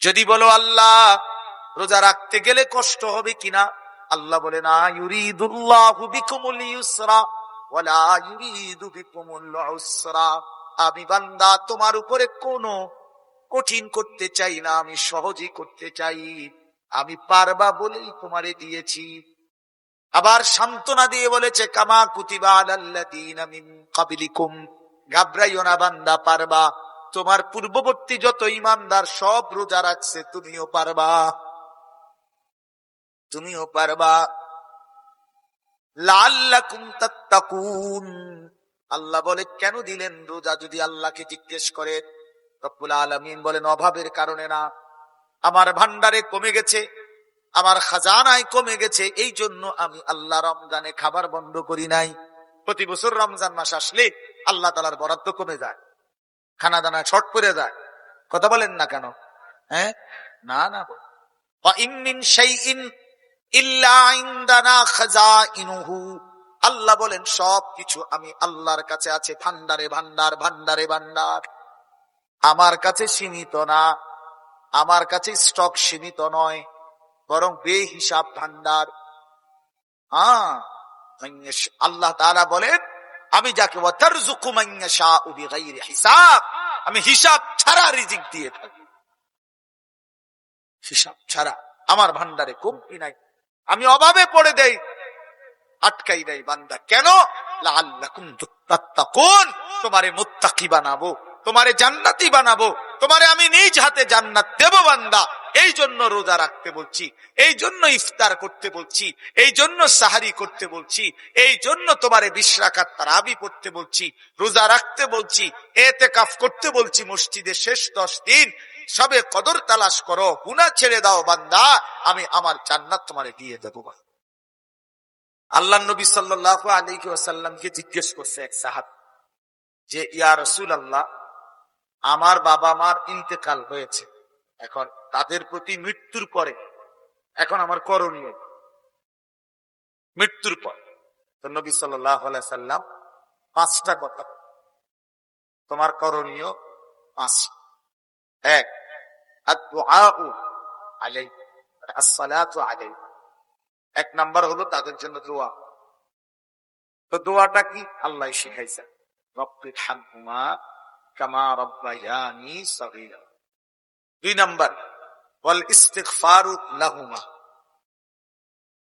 যদি বলো আল্লাহ রোজা রাখতে গেলে কষ্ট হবে কিনা, আল্লাহ বলে না, ইউরিদুল্লাহু বিকুমুল ইউসরা ওয়ালা ইউরিদু বিকুমুল উসরা। আমি বান্দা তোমার উপরে কোনো কঠিন করতে চাই না, আমি সহজই করতে চাই। আমি পারবা বলেই তোমারে দিয়েছি। আবার সান্ত্বনা দিয়ে বলেছে, কামা কুতিবা আলাল্লাযীনা মিন ক্বাবলিকুম, ঘাবড়াইও না বান্দা, পারবা। তোমার পূর্ববর্তী যত ঈমানদার সব রোজা রাখছে, তুমিও পারবা, তুমিও পারবা। লাআল্লাকুম তাত্তাকুন। আল্লাহ বলে কেন দিলেন রোজা যদি আল্লাহকে জিজ্ঞেস করে? রব্বুল আলামিন বলেন অভাবের কারণে না, আমার ভান্ডারে কমে গেছে, আমার খাজানায় কমে গেছে, এই জন্য আমি আল্লাহ রমজানে খাবার বন্ধ করি নাই। প্রতি বছর রমজান মাস আসলে আল্লাহ তাআলার বরাদ্দ কমে যায়, খানা দানা শর্ট পড়ে যায়। কথা বলেন না কেন? হ্যাঁ, না না, ওয়া ইন মিন শাইইন ইল্লা ইনদানা খাজাইনুহু। আল্লাহ বলেন সবকিছু আমি আল্লাহর কাছে আছে ভান্ডারে ভান্ডার, ভান্ডারে ভান্ডার। আমার কাছে সীমিত না, আমার কাছে স্টক সীমিত নয়, বরং বেহিসাব ভান্ডার। আল্লাহ তাআলা বলেন আমি যাকে ওয়াতারযুকু মান ইয়াশাউ বিগাইরি হিসাব, আমি হিসাব ছাড়া রিজিক দিয়ে থাকি, হিসাব ছাড়া। আমার ভান্ডারে কমতি নাই, আমি অভাবে পড়ে দেই, আটকাই দেই বান্দা। কেন? লাআল্লাকুম তাত্তাকুন, তোমারে মুত্তাকি বানাবো, তোমারে জান্নাতি বানাবো, তোমারে আমি নিজ হাতে জান্নাত দেব বান্দা। এই জন্য রোজা রাখতে বলছি, এই জন্য ইফতার করতে বলছি, এই জন্য সাহারি করতে বলছি, এই জন্য তোমারে 20 রাকাত তারাবি পড়তে বলছি, রোজা রাখতে বলছি, ইতিকাফ করতে বলছি। মসজিদে শেষ 10 দিন সবে কদর তালাশ করো, গুনাহ ছেড়ে দাও বান্দা, আমি আমার জান্নাত তোমারে দিয়ে দেব। আল্লাহ নবী সাল্লাল্লাহু আলাইহি ওয়াসাল্লামকে জিজ্ঞেস করছে এক সাহাবী যে, ইয়া রাসূলুল্লাহ, আমার বাবা মার ইন্তেকাল হয়েছে, এখন তাদের প্রতি মৃত্যুর পরে এখন আমার করণীয়, মৃত্যুর পর। তো নবী সাল্লাল্লাহু আলাইহি সাল্লাম 5টা কথা, তোমার করণীয় 5। 1, আদ-দুআউ আলাইহি, as-সালাতু আলাইহি। 1 নাম্বার হলো তাদের জন্য দোয়া। তো দোয়াটা কি? আল্লাহ শিখাইছেন, রব্বির হামহুমা কামা রাব্বায়ানি সগীরা। 2 নাম্বার, ওয়াল ইস্তিগফারু লাহুমা,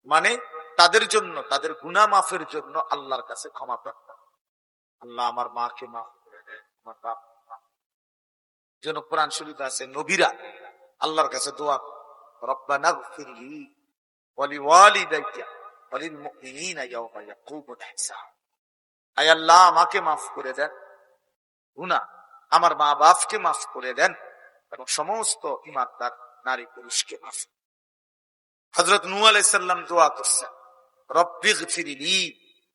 মানে তাদের জন্য, তাদের গুনাহ মাফের জন্য আল্লাহর কাছে ক্ষমা প্রার্থনা। আল্লাহ আমার মাকে মাফ করে দেন, আমার বাপ জন্য কোরআন শরীফে আছে নবীরা আল্লাহর কাছে দোয়া, রব্বানা গফিরলি ওয়া লিওয়ালিদাইয়া ওয়া লিল মুমিনিনা ইয়াওমা ইয়াকুমুল হিসাব। আয় আল্লাহ আমাকে মাফ করে দেন গুনাহ, আমার মা বাপকে মাফ করে দেন, এবং সমস্ত ঈমানদার নারী পুরুষকে মাফ। হযরত নূহ আলাইহিস সালাম দোয়া করছেন, রব্বিগফিরলি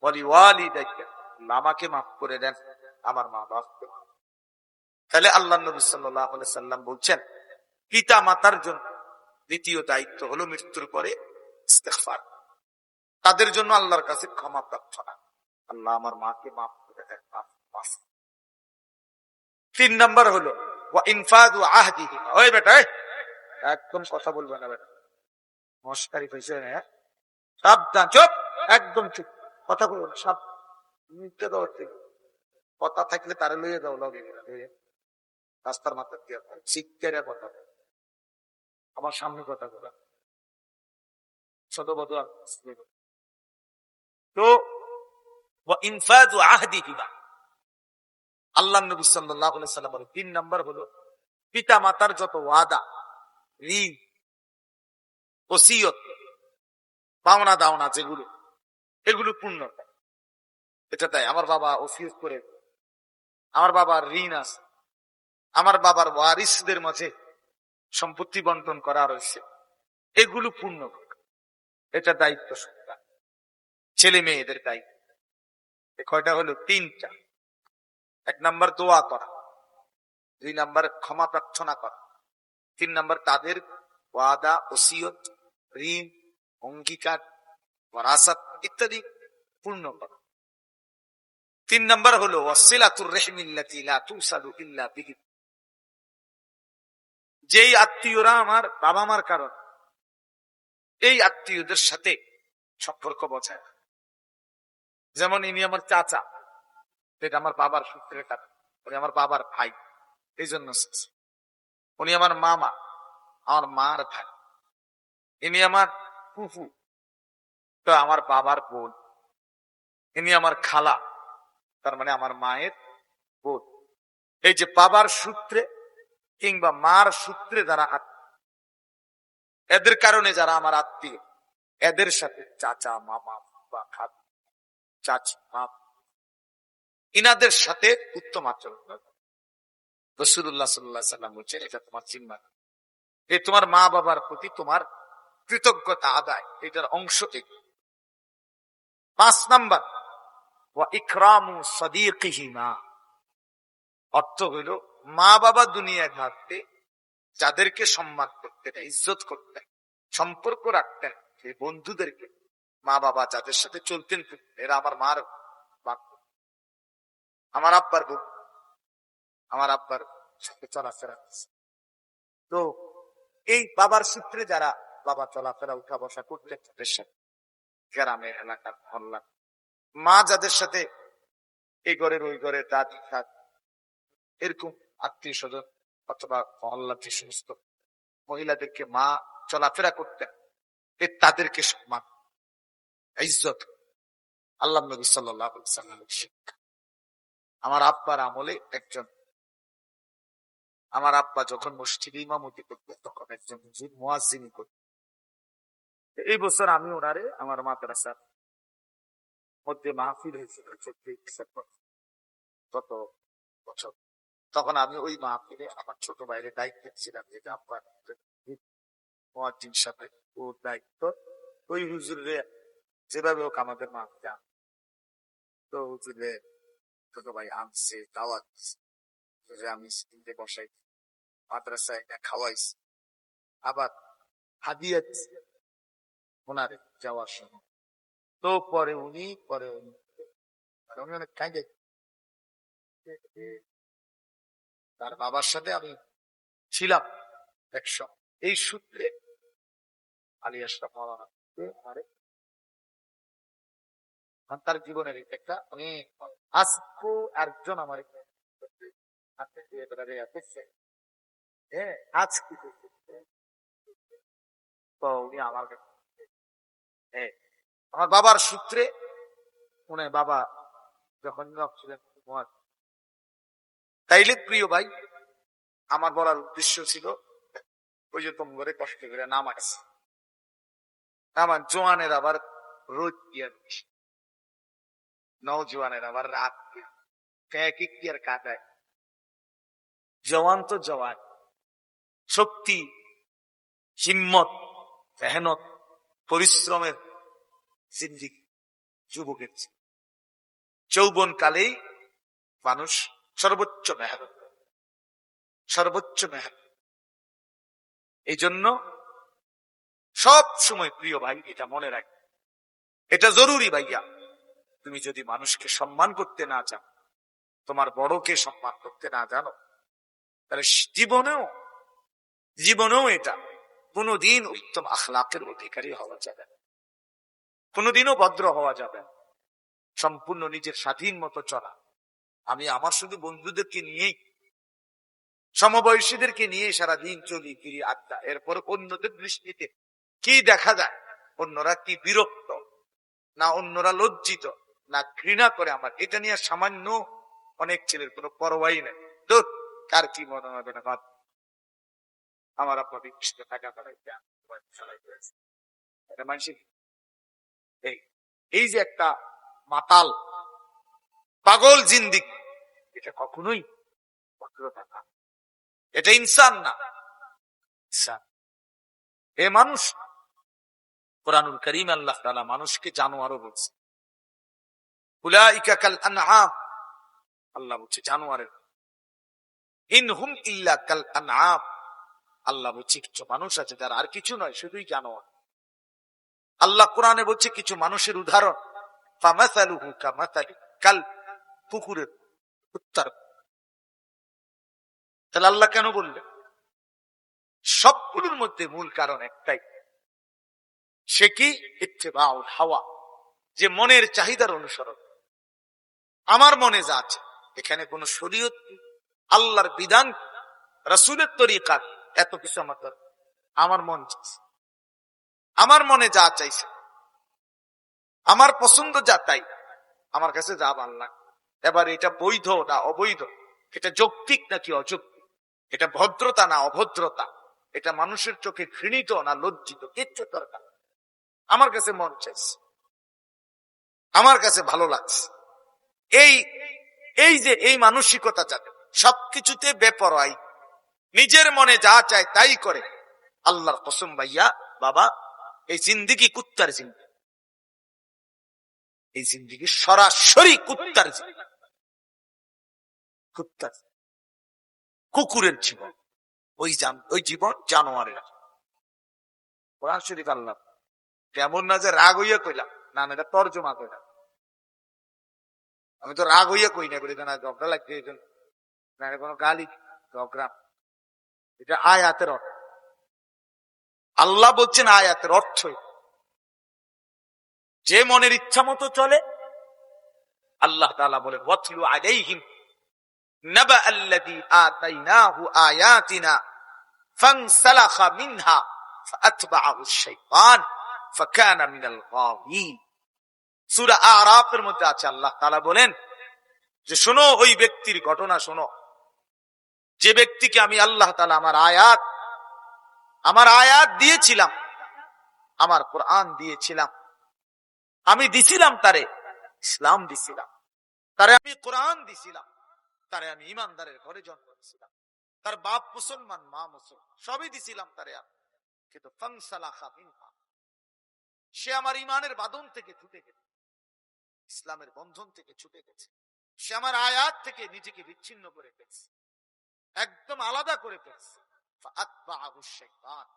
ওয়া লিওয়ালিদাইয়া, আল্লাহ আমাকে মাফ করে দেন, আমার মা বাপকে মাফ। তাহলে আল্লাহ নবী সাল্লাল্লাহু আলাইহি সাল্লাম বলছেন পিতা মাতার জন্য দ্বিতীয় দায়িত্ব হলো মৃত্যুর পরে ইস্তিগফার, তাদের জন্য আল্লাহর কাছে ক্ষমা প্রার্থনা, আল্লাহ আমার মাকে মাফ করে দেন, মাফ। 3 নাম্বার হলো ওয়া ইনফাযু আহদিহি। ওই বেটা, একদম কথা বলবে না বেটা, মশকারি হইছে না, সাবধান, চুপ, একদম চুপ, কথা বলবো না, সব মিথ্যা দাও, কথা থাকলে তারে লইয়ে দাও, লগে রাস্তার মাথা দিয়ে শিক্ষার কথা, আমার সামনে কথা বলা ছোট বড়। তো ইনফাযু আহদিহি, আল্লাহ নবী সাল্লাল্লাহু আলাইহি সাল্লাম বলেন 3 নাম্বার হলো পিতা মাতার যত ওয়াদা, ঋণ, ওসিয়ত, পাওনা দাওনা যেগুলো, এগুলো পূর্ণ করে। এটা তাই আমার বাবা ওসিয়ত করে, আমার বাবার ঋণ আছে, আমার বাবার ওয়ারিসদের মাঝে সম্পত্তি বন্টন করা রয়েছে, এগুলো পূর্ণ করে। এটা দায়িত্ব সরকার, ছেলে মেয়েদের দায়িত্ব। কয়টা হলো? 3টা। 1 নাম্বার দোয়া করা, 2 নাম্বার ক্ষমা প্রার্থনা করা, 3 নাম্বার তাদের ওয়াদা, ওসিয়ত, ঋণ, অঙ্গীকার, ওয়ারাসাত ইত্যাদি পূর্ণ করা। 3 নাম্বার হলো ওয়াসিলাতুর রাহমিল্লাতী লা তুসালু ইল্লা বিহি, যেই আত্মীয়রা আমার বাবা মার কারণ, এই আত্মীয়দের সাথে সম্পর্ক বজায়। যেমন ইনি আমার চাচা, এটা আমার বাবার সূত্রের কারণ, উনি আমার বাবার ভাই, এই জন্য। উনি আমার মামা, আমার মার ভাই। ইনি আমার ফুফু, তো আমার বাবার বোন। ইনি আমার খালা, তার মানে আমার মায়ের বোন। এই যে বাবার সূত্রে কিংবা মার সূত্রে যারা এদের কারণে যারা আমার আত্মীয়, এদের সাথে চাচা মামা বা খালা চাচি মাম, ইনাদের সাথে উত্তম আচরণ করবে। রাসূলুল্লাহ সাল্লাল্লাহু আলাইহি সাল্লাম বলছেন, এটা তোমার জিম্মা, এই তোমার মা বাবার প্রতি তোমার কৃতজ্ঞতা আদায়, এটার অংশ থেকে। 5 নাম্বার, ওয়া ইকরামু সাদিকিহিমা, অর্থ হইল মা বাবা দুনিয়ায় থাকতে যাদেরকে সম্মান করতেন, ইজ্জত করতেন, সম্পর্ক রাখতেন, সেই বন্ধুদেরকে, মা বাবা যাদের সাথে চলতেন এরা আমার মার বান্ধব, আমার আব্বার বউ, আমার আব্বার সাথে চলাফেরা। তো এই বাবার সূত্রে যারা বাবা চলাফেরা উঠা বসা করতেন তাদের সাথে, গ্রামের এলাকার মহল্লা, মা যাদের সাথে এই ঘরের ওই ঘরের দাদি খাত এরকম আত্মীয় স্বজন অথবা মহল্লার যে সমস্ত মহিলাদেরকে মা চলাফেরা করতেন, তাদেরকে সম্মান ইজ্জত আল্লাহ নবী সাল্লাল্লাহু আলাইহি ওয়াসাল্লামের শিক্ষা। আমার আব্বার আমলে একজন, আমার আব্বা যখন মসজিদে ইমামতি করতেন তখন একজন মুয়াজ্জিন করতেন। এই বছর আমি ওনারে আমার মাদ্রাসার মধ্যে মাহফিল হয়েছিল গত বছর, তখন আমি ওই মাহফিলে আমার ছোট ভাইয়ের দায়িত্বে ছিলাম, যেটা আব্বার মুয়াজ্জিন সাথে ওর দায়িত্ব। ওই হুজুরে যেভাবে হোক আমাদের মাহফিলে, তো হুজুরে ছোট ভাই আনছে, দাওয়াত আমি বসাই, মাদ্রাসায় খাওয়াইছি, আবার হাদিয়া ওনার যাওয়ার সময়। তো পরে উনি অনেক কাঁদে, তার বাবার সাথে আমি ছিলাম একসঙ্গে। এই সূত্রে আলী আশরাফ মাওলানা তার জীবনের একটা অনেক আজকে একজন আমার আজকে তো উনি আমার আমার বাবার সূত্রে, উনি বাবা যখন ছিলেন। তাইলে প্রিয় ভাই, আমার বলার উদ্দেশ্য ছিল ওই যে তোম করে কষ্ট করে নামাজ, আমার জোয়ানের আবার রোদ দিয়ে, নওজোয়ানের আবার রাত দিয়ে কাটায়। জওয়ান তো জওয়ান, শক্তি, হিম্মত, মেহনত, পরিশ্রমের জিন্দিগি যুবকের, যৌবন কালেই মানুষ সর্বোচ্চ মেহনত, সর্বোচ্চ মেহনত। এই জন্য সব সময় প্রিয় ভাই এটা মনে রাখ, এটা জরুরি ভাইয়া। তুমি যদি মানুষকে সম্মান করতে না চাও, তোমার বড়কে সম্মান করতে না জানো, তাহলে জীবনেও এটা কোনোদিন উত্তম আখলাকের অধিকারী হওয়া যাবে না, কোনোদিনও ভদ্র হওয়া যাবে না। সম্পূর্ণ নিজের স্বাধীন মতো চলা। আমি আমার শুধু বন্ধুদেরকে নিয়েই, সমবয়সীদেরকে নিয়ে সারাদিন চলি ফিরি আড্ডা, এরপর অন্যদের দৃষ্টিতে কি দেখা যায়, অন্যরা কি বিরক্ত না অন্যরা লজ্জিত না ঘৃণা করে, আমার এটা নিয়ে সামান্য অনেক ছেলের কোনো পরোয়াই নেই। তো কার কি মনে হবে না, আমার আপনার বিকৃষ্ট টাকা মানুষের এই যে একটা মাতাল পাগল জিন্দিক, এটা কখনোই ভদ্রতা না, এটা ইনসান না। এ মানুষ, কুরআনুল কারীম আল্লাহ তাআলা মানুষকে জানোয়ারও বলছে, উলাইকা কাল আনআম, আল্লাহ বলছে জানোয়ারের, ইনহুম ইল্লা কাল আনআম, আল্লাহ বলছে কিছু মানুষ আছে যারা আর কিছু নয়, শুধুই জানোয়ার। আল্লাহ কোরআনে বলছে কিছু মানুষের উদাহরণ, ফামাসালুহু কামাসালি কাল, পুকুরের উত্তর। তাহলে আল্লাহ কেন বললেন? সবগুলোর মধ্যে মূল কারণ একটাই, সে কি? ইত্তেবাউল হাওয়া, যে মনের চাহিদার অনুসরণ। আমার মনে যা আছে, এখানে কোন শরীয়ত, আল্লাহর বিধান, রাসূলের তরিকা, এত কিছু আমার দরকার। আমার মন চাইছে, আমার মনে যা চাইছে, আমার পছন্দ যা, তাই আমার কাছে যা ভালো লাগে। এবার এটা বৈধ না অবৈধ, এটা যৌক্তিক নাকি অযৌক্তিক, এটা ভদ্রতা না অভদ্রতা, এটা মানুষের চোখে ঘৃণিত না লজ্জিত, কিচ্ছু দরকার। আমার কাছে মন চাইছে, আমার কাছে ভালো লাগছে। এই এই যে এই মানসিকতা যাদের, সবকিছুতে বেপরোয়াই, নিজের মনে যা চায় তাই করে, আল্লাহর কসম ভাইয়া বাবা, এই জিন্দিগি কুত্তার জিন্দিগি, এই জিন্দিগি সরাসরি কুত্তার জিন্দিগি, কুত্তার, কুকুরের জীবন, ওই জীবন জানোয়ারের। কোরআন শরীফ আল্লাহ তেমন না যে রাগ হইয়া কইলাম, না এটা তর্জমা কইলাম। আমি তো রাগ হইয়া কই না, বলি না ঝগড়া লাগছে, না কোনো গালি ঝগড়া, এটা আয়াতের অর্থ। আল্লাহ বলছেন আয়াতের অর্থ, যে মনের ইচ্ছা মতো চলে। আল্লাহ তাআলা বলেন ওয়াতলু আলাইহিম নাবা আল্লাযী আতাইনাহু আয়াতিনা ফানসালাখা মিনহা ফাআতবাআহু আশ-শাইতান ফাকানা মিনাল গাওয়িন। সূরা আরাফের মধ্যে আছে, আল্লাহ তাআলা বলেন যে শোনো, ওই ব্যক্তির ঘটনা শোনো, যে ব্যক্তিকে আমি আল্লাহ তাআলা আমার আয়াত দিয়েছিলাম, আমার কোরআন দিয়েছিলাম, আমি দিছিলাম তারে ইসলাম, দিছিলাম তারে আমি কোরআন, দিছিলাম তারে আমি ইমানদারের ঘরে জন্ম দিছিলাম, তার বাপ মুসলমান, মা মুসলমান, সবই দিছিলাম তারে আমি। কিন্তু ফানসালাখা মিনহা, সে আমার ইমানের বাঁধন থেকে ছুটে গেছে, ইসলামের বন্ধন থেকে ছুটে গেছে, সে আমার আয়াত থেকে নিজেকে বিচ্ছিন্ন করে ফেলছে, একদম আলাদা করে ফেলছে। ফাআতবাআহু আশ-শাইতান,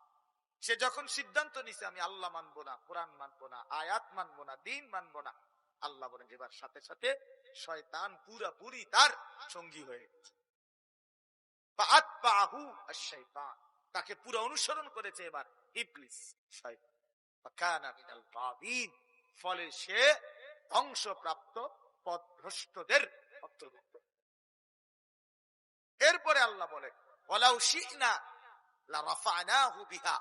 সে যখন সিদ্ধান্ত নিছে আমি আল্লাহ মানবো না, কোরআন মানবো না, আয়াত মানবো না, দ্বীন মানবো না, আল্লাহ বলেন এবার সাথে সাথে শয়তান পুরাপুরি তার সঙ্গী হয়ে গেছে। ফাআতবাআহু আশ-শাইতান, তাকে পুরো অনুসরণ করেছে এবার ইবলিস, শয়তান। ফাকানা মিনাল গাওয়িন, ফলে সে ধ্বংসপ্রাপ্ত পথভ্রষ্টদের অন্তর্ভুক্ত। এরপরে আল্লাহ বলে ওয়ালাউ শি'না লারাফা'নাহু বিহা,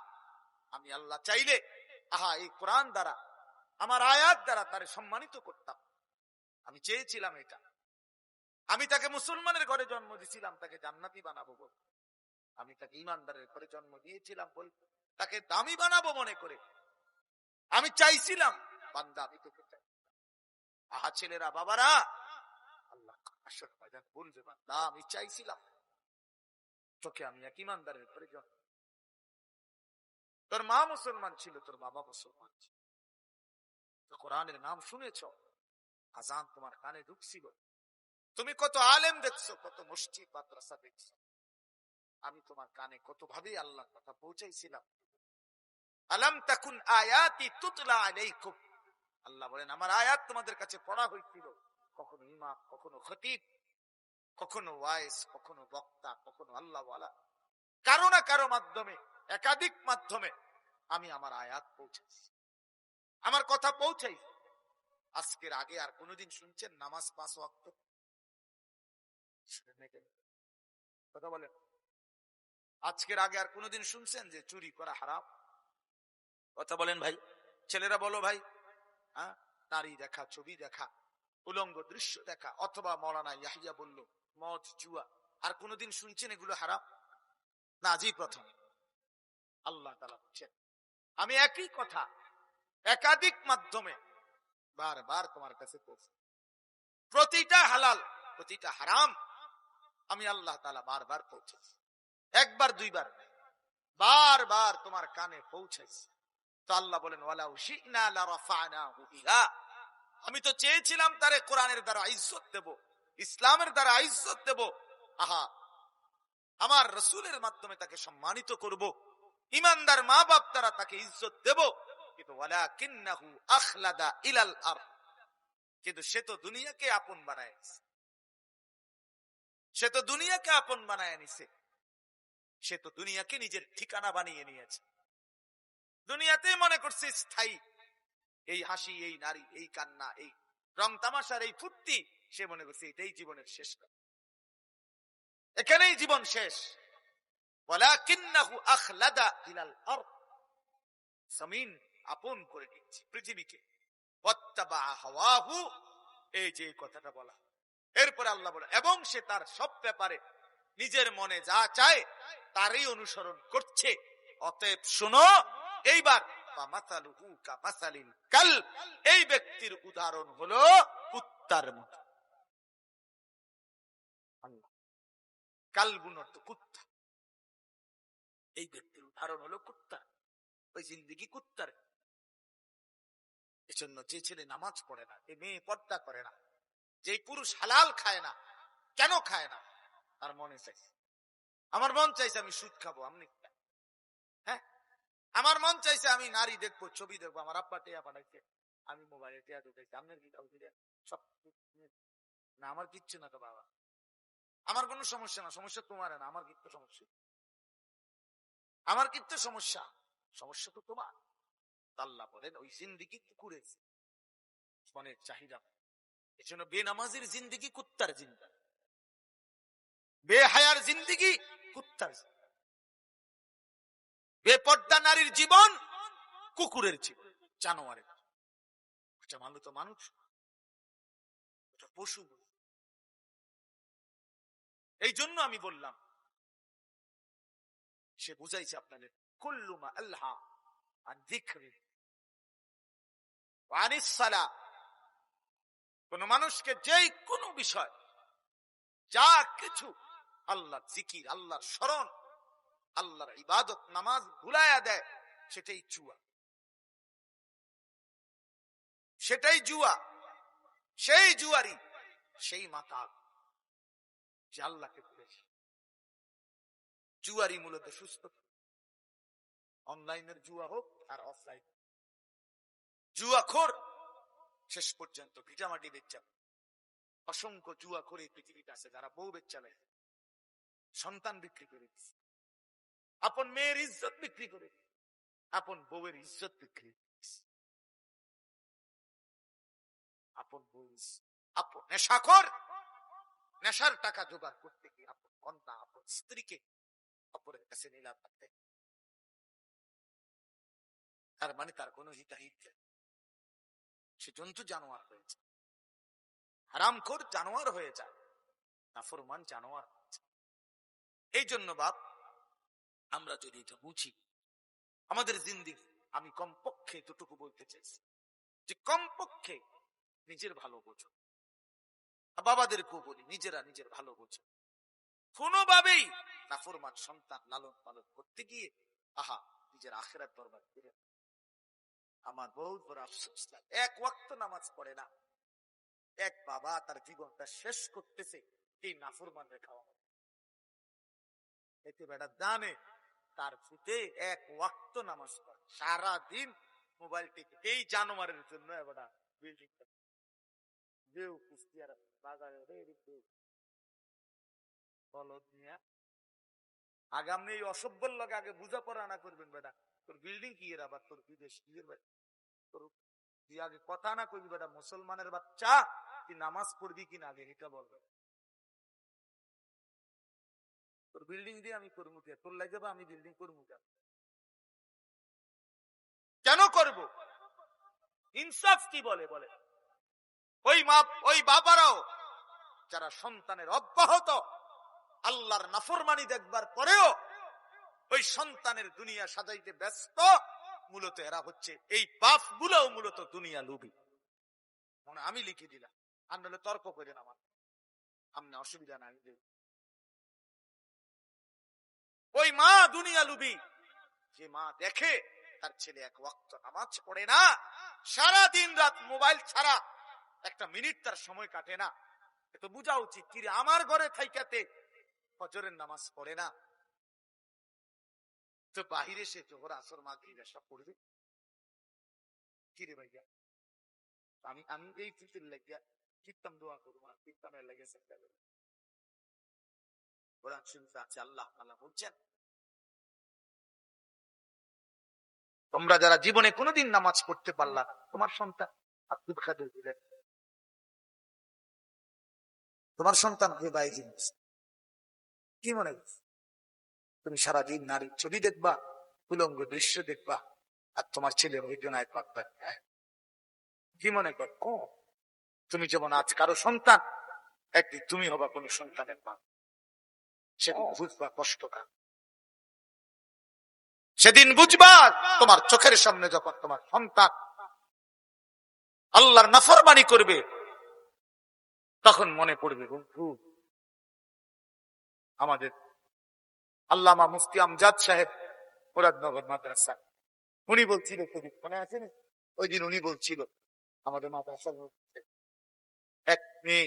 আমি আল্লাহ চাইলে এই কোরআন দ্বারা, আমার আয়াত দ্বারা তারে সম্মানিত করতাম। আমি চেয়েছিলাম এটা, আমি তাকে মুসলমানের ঘরে জন্ম দিয়েছিলাম, তাকে জান্নাতি বানাবো বল, আমি তাকে ইমানদারের ঘরে জন্ম দিয়েছিলাম বল, তাকে দামি বানাবো মনে করে আমি চাইছিলাম। বান্দা আমি তোকে চাই, ছেলেরা বাবারা, আল্লাহ আসল ময়দান বলবে বান্দা আমি চাইছিলাম তোকে আমি এক ইমানদারের ঘরে জন্ম, তোর মা মুসলমান ছিল, তোর বাবা মুসলমান ছিল, তো কোরআনের নাম শুনেছ, আজান তোমার কানে ঢুকছিল, তুমি কত আলেম দেখছো, কত মসজিদ মাদ্রাসা দেখছো, আমি তোমার কানে কত ভাবে আল্লাহর কথা পৌঁছাইছিলাম। আলাম তাকুন আয়াতি তুতলা আলাইকুম, আল্লাহ বলেন আমার আয়াত তোমাদের কাছে পড়া হয়েছিল, কখনো ইমাম, কখনো খতিব, কখনো ওয়াইজ, কখনো বক্তা, কখনো আল্লাহওয়ালা, কারো না কারো মাধ্যমে, একাধিক মাধ্যমে আমি আমার আয়াত পৌঁছাইছি, আমার কথা পৌঁছাই। আজকের আগে আর কোনদিন শুনছেন নামাজ 5 ওয়াক্ত? কথা বলেন, আজকের আগে আর কোনদিন শুনছেন যে চুরি করা হারাম? কথা বলেন ভাই, ছেলেরা বলো ভাই। নারী দেখা, ছবি দেখা, উলঙ্গ দৃশ্য দেখা, অথবা মৌলানা ইয়াহিয়া বলল মদ, জুয়া, আর কোনদিন শুনছেন এগুলো হারাম? না, আজই প্রথম। আল্লাহ তাআলা বলছেন আমি একই কথা একাধিক মাধ্যমে বারবার তোমার কাছে পৌঁছে, প্রতিটা হালাল, প্রতিটা হারাম আমি আল্লাহ তাআলা বারবার পৌঁছেছি, একবার দুইবার, বারবার তোমার কানে পৌঁছেছি। তো আল্লাহ বলেন ওয়ালাউ শি'না লারাফা'নাহু বিহা, আমি তো চেয়েছিলাম তারে কোরআনের দ্বারা ইজ্জত দেব, ইসলামের দ্বারা ইজ্জত দেব, আমার রাসূলের মাধ্যমে তাকে সম্মানিত করব, ইমানদার মা বাপ দ্বারা তাকে ইজ্জত দেব, কিন্তু ওয়ালাকিন্নাহু আখলাদা ইলাল আরদ, কিন্তু সে তো দুনিয়াকে আপন বানায় নিছে, সে তো দুনিয়াকে আপন বানায় নিছে, সে তো দুনিয়াকে নিজের ঠিকানা বানিয়ে নিয়েছে, দুনিয়াতে মনে করছে স্থায়ী। এই হাসি, এই নারী, এই কান্না, এই রং তামাশার এই ফুর্তি, সে মনে করছে এটাই জীবনের শেষ, এখানেই জীবন শেষ। ওয়ালাকিন্নাহু আখলাদা ইলাল আরদ, জমিন আপন করে নিচ্ছে পৃথিবীকে। ওয়াত্তাবা হাওয়াহু, এই যে কথাটা বলা, এরপর আল্লাহ বলে এবং সে তার সব ব্যাপারে নিজের মনে যা চায় তারই অনুসরণ করছে। অতএব শোনো এইবার, ফামাসালুহু কামাসালিল কালব, এই ব্যক্তির উদাহরণ হলো কুত্তার মতো। আল্লাহ, কালবুন অর্থ কুত্তা, এই ব্যক্তির উদাহরণ হলো কুত্তা, ওই জিন্দেগি কুত্তার। এজন্য যে ছেলে নামাজ পড়ে না, যে মেয়ে পর্দা করে না, যে পুরুষ হালাল খায় না, কেন খায় না? তার মনে চাইছে, আমার মন চাইছে আমি সুদ খাবো, আমি হ্যাঁ, আমার মন চাইছে আমি নারী দেখবো, ছবি দেখবো, আমার আব্বা টিয়া পাঠাইছে, আমি মোবাইলে টিয়া ঢুকাইছি, আপনার কি সব না, আমার কিচ্ছু না তো বাবা, আমার কোনো সমস্যা না, সমস্যা তোমার না, আমার কিচ্ছু সমস্যা, আমার কিচ্ছু সমস্যা, সমস্যা তো তোমার। আল্লাহ বলেন ওই জিন্দিগি কুকুরের মনের চাহিদা। এজন্য বেনামাজির জিন্দিগি কুত্তার জিন্দিগি, বেহায়ার জিন্দিগি কুত্তার, বেপর্দা নারীর জীবন কুকুরের জীবন, জানোয়ারের। এটা মানুষ তো মানুষ, এটা পশু। এই জন্য আমি বললাম, সে বুঝাইছে আপনাদের কুল্লুমা আল্লাহ আন যিকরি ওয়া আনিস সালাহ, কোন মানুষকে যেই কোন বিষয় যা কিছু আল্লাহর জিকির, আল্লাহর স্মরণ, আল্লাহর ইবাদত নামাজ ভুলাইয়া দেয়, সেটাই জুয়া, সেটাই জুয়া, সেই জুয়ারি, সেই মাতাল যে আল্লাহকে ভুলেছে। জুয়ারি মূলত সুস্থ, অনলাইনের জুয়া হোক আর অফলাইন জুয়াখোর শেষ পর্যন্ত ভিটামাটি বেচা। অসংখ্য জুয়াখোর এই পৃথিবীতে আছে যারা বউ বেচা নেয়, সন্তান বিক্রি করে দিচ্ছে, আপন মেয়ের ইজ্জত বিক্রি করে, আপন বউয়ের ইজ্জত বিক্রি, আপন বউ, আপন নেশাখোর, নেশার টাকা জোগাড় করতে গিয়ে আপন কন্যা, আপন স্ত্রীকে অপরের কাছে নিলাম। তার মানে তার কোন হিতাহিত, সে জন্তু জানোয়ার হয়েছে, হারামখোর জানোয়ার হয়ে যায়, নাফরমান জানোয়ার হয়েছে। এই জন্য বাপ, আমরা যদি এটা বুঝি আমাদের জিন্দেগি, আমি কমপক্ষে এতটুকু বলতে চাইছি যে কমপক্ষে নিজের ভালো বোঝো, বাবাদেরকেও বলি নিজেরা নিজের ভালো বোঝো। কোনোভাবেই নাফরমান সন্তান লালন পালন করতে গিয়ে আহা নিজের আখিরাত বরবাদ করে। আমার বহুত বড় আফসোস লাগে, এক ওয়াক্ত নামাজ পড়ে না, এক বাবা তার জীবনটা শেষ করতেছে এই নাফরমানের খাওয়া। এতে বেটা জানে তার ফুটে এক ওয়াক্ত নামাজ পড়ে, সারাদিন মোবাইল টিপে, এই জানোয়ারের জন্য বেটা বিল্ডিং দেও কুস্তিয়ার বাজারে বলদ নিয়ে আগামী এই অসভ্যর লগে আগে বুঝা পড়া না করবেন বেটা, তোর বিল্ডিং কি এর, আবার তোর বিদেশ কি এর, তোর তুই আগে কথা না করবি বেটা, মুসলমানের বাচ্চা তুই নামাজ পড়বি কিনা আগে এটা বলবে। তোর বিল্ডিং দিয়ে আমি করবো কে, তোর লাগে আমি বিল্ডিং করবো কেন করব? ইনসাফ কি বলে? বলে ওই মা, ওই বাবারাও যারা সন্তানের অব্যাহত আল্লাহর নাফরমানি দেখবার পরেও ওই সন্তানের দুনিয়া সাজাইতে ব্যস্ত, মূলত এরা হচ্ছে এই বাপ গুলোও মূলত দুনিয়া লোভী। মনে আমি লিখে দিলাম, আন্দোলন তর্ক করে না, আমার অসুবিধা নাই। ওই মা দুনিয়া লুবি, যে মা দেখে তার ছেলে এক ওয়াক্ত নামাজ পড়ে না, সারা দিন রাত মোবাইল ছাড়া একটা মিনিট তার সময় কাটে না, এতো বোঝা উচিত কি আমার ঘরে থাইকাতে ফজরের নামাজ পড়ে না, তো বাহিরে সে জোহর আসর মাগরিব এসা পড়বে কিরে ভাইয়া। আমি আমি এই ফিতির লাগিয়া কীর্তন দোয়া করবো, কীর্তনের লেগেছে কোরআন শরীফে আছে, আল্লাহ তাআলা বলছেন তোমরা যারা জীবনে কোনোদিন নামাজ পড়তে পারলা না, তোমার সন্তান আব্দুল কাদের দিলেন, তোমার সন্তান ভাই জিনিস কি মনে করছে? তুমি সারাদিন নারীর ছবি দেখবা, উলঙ্গ দৃশ্য দেখবা, আর তোমার ছেলে ওইজনায় পাকবা। কি মনে কর? তুমি যেমন আজ কারো সন্তান, একদিন তুমি হবা কোন সন্তানের মা, সেদিন বুঝবা কষ্টটা, সেদিন বুঝবা তোমার চোখের সামনে যখন তোমার সন্তান আল্লাহর নাফরমানি করবে, তখন মনে পড়বে বন্ধু আমাদের আল্লামা মুফতি আমজাদ সাহেব মুরাদনগর মাদ্রাসা, উনি বলছিল, মনে আছে না? ওই দিন উনি বলছিল আমাদের মাদ্রাসা এক মেয়ে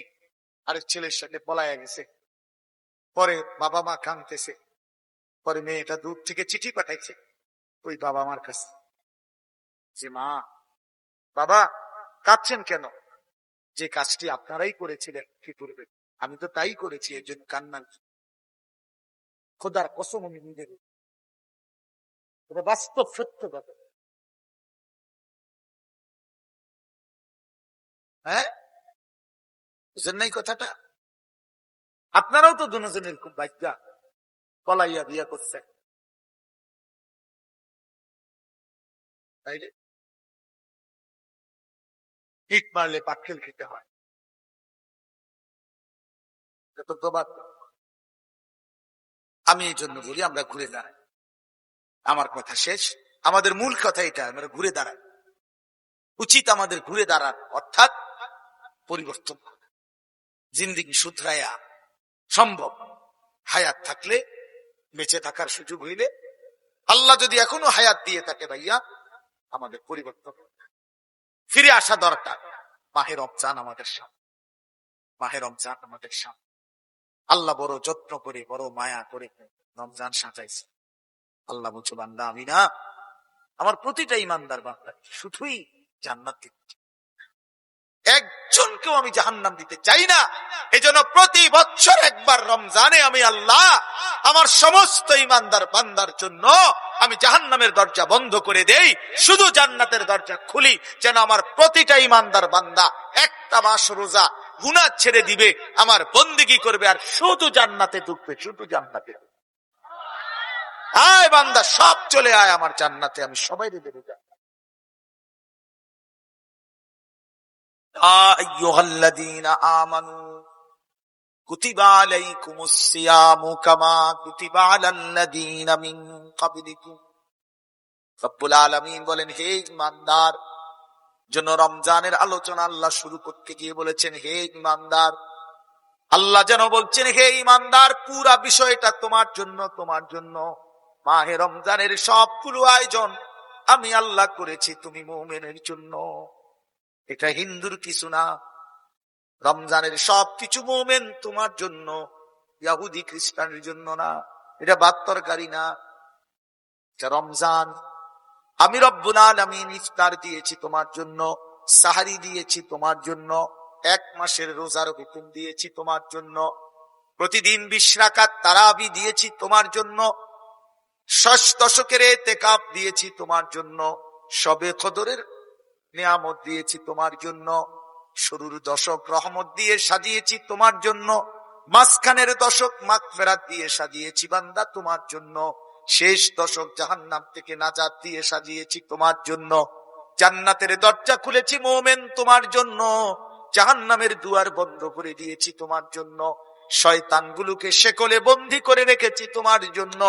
আরেক ছেলের সাথে পলায়া গেছে, পরে বাবা মা কাঁদতেছে, পরে মেয়েটা দূর থেকে চিঠি পাঠাইছে ওই বাবা মার কাছে যে মা বাবা কাঁদছেন কেন? যে কাজটি আপনারাই করেছিলেন, কি করবেন? আমি তো তাই করেছি, এর জন্য কান্না। খোদার কসম আমি নিজের, এটা বাস্তব সত্য কথা। হ্যাঁ, বুঝেন নাই কথাটা? আপনারাও তো দুজনের খুব বাচ্চা পলাইয়া বিয়া করছেন, তাইলে ইট মারলে পাটকেল খেতে হয়। আমি এই জন্য বলি আমরা ঘুরে দাঁড়াই। আমার কথা শেষ, আমাদের মূল কথা এটা, আমরা ঘুরে দাঁড়াই। উচিত আমাদের ঘুরে দাঁড়ান, অর্থাৎ পরিবর্তন করা, জিন্দিগি শুধরায়া সম্ভব। হায়াত থাকলে, বেঁচে থাকার সুযোগ হইলে, আল্লাহ যদি এখনো হায়াত দিয়ে থাকে ভাইয়া, আমাদের পরিবর্তন ফিরে আসা দরকার। মাহে রমজান আমাদের সামনে, মাহে রমজান আমাদের সামনে। আল্লাহ বড় যত্ন করে, বড় মায়া করে রমজান সাজাইছে। আল্লাহ বলছো বান্দা আমি না, আমার প্রতিটা ইমানদার বান্দা শুধুই জান্নাত দিতে, একজনকেও আমি জাহান্নাম দিতে চাই না। এজন্য প্রতি বছর একবার রমজানে আমি আল্লাহ আমার সমস্ত ইমানদার বান্দার জন্য আমি জাহান্নামের দরজা বন্ধ করে দেই, শুধু জান্নাতের দরজা খুলি, যেন আমার প্রতিটা ইমানদার বান্দা একটা মাস রোজা গুনাহ ছেড়ে দিবে, আমার বন্দেগী করবে, আর শুধু জান্নাতে ঢুকবে, শুধু জান্নাতে। আয় বান্দা সব চলে আয় আমার জান্নাতে, আমি সবাই দেবো। আইয়ুহাল্লাযীনা আমানু কুতিবা আলাইকুমুস সিয়ামু কামা কুতিবা আলাল্লাযীনা মিন ক্বাবলিকুম। রব্বুল আলামিন বলেন, হে ঈমানদার, জন্য রমজানের আলোচনা আল্লাহ শুরু করতে গিয়ে বলেছেন হে ঈমানদার। আল্লাহ যেন বলছেন হে ঈমানদার, পুরা বিষয়টা তোমার জন্য, তোমার জন্য। মাহে রমজানের সবগুলো আয়োজন আমি আল্লাহ করেছি তুমি মুমিনের জন্য। এটা হিন্দুর কিছু না, রমজানের সবকিছু মুমিন তোমার জন্য, ইহুদি খ্রিস্টানের জন্য না। এটা ভাত তরকারি না, এটা রমজান। আমি রব্বুল আলামিন ইফতার দিয়েছি তোমার জন্য, সাহারি দিয়েছি তোমার জন্য, এক মাসের রোজার হুকুম দিয়েছি তোমার জন্য, প্রতিদিন 20 রাকাত তারাবি দিয়েছি তোমার জন্য, ষষ্ঠ দশকের ইতিকাফ দিয়েছি তোমার জন্য, শবে কদরের নিয়ামত দিয়েছি তোমার জন্য, শুরুর দশক রহমত দিয়ে সাজিয়েছি তোমার জন্য, মাঝখানের দশক মাগফিরাত দিয়ে সাজিয়েছি বান্দা তোমার জন্য, শেষ দশক জাহান্নাম থেকে নাজাত দিয়ে সাজিয়েছি তোমার জন্য। জান্নাতের দরজা খুলেছি মুমিন তোমার জন্য, জাহান্নামের দুয়ার বন্ধ করে দিয়েছি তোমার জন্য, শয়তানগুলোকে শেকলে বন্দী করে রেখেছি তোমার জন্য।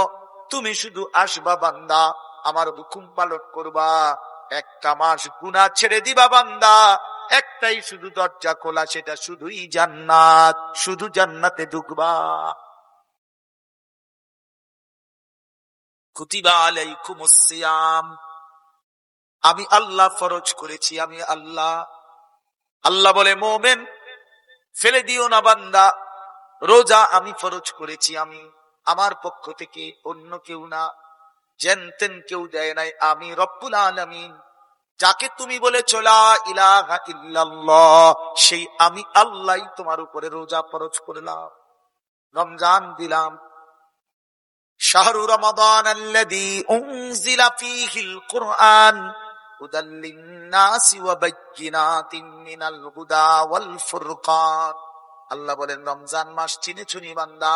তুমি শুধু আসবা বান্দা, আমার হুকুম পালন করবা, একটা মাস গুনাহ ছেড়ে দিবা বান্দা, একটাই শুধু দরজা খোলা, সেটা শুধুই জান্নাত, শুধু জান্নাতে ঢুকবা। কুতিবা আলাইকুমুস সিয়াম, আমি আল্লাহ ফরজ করেছি, আমি আল্লাহ। আল্লাহ বলে মুমিন ফেলে দিও না বান্দা, রোজা আমি ফরজ করেছি, আমি আমার পক্ষ থেকে, অন্য কেউ না, জেনতেন কেউ দেয় নাই, আমি রব্বুল আলামিন। যাকে তুমি বলেছো লা ইলাহা ইল্লাল্লাহ, সেই আমি আল্লাহই তোমার উপরে রোজা ফরজ করলাম, রমজান দিলাম। শাহরু রমাদান আল্লাযী উনজিলা ফীহিল কুরআন হুদাল লিন-নাসি ওয়া বায়্যিনাতিন মিনাল হুদা ওয়াল ফুরকান। আল্লাহ বলেন রমজান মাস চিনে চুনি বান্দা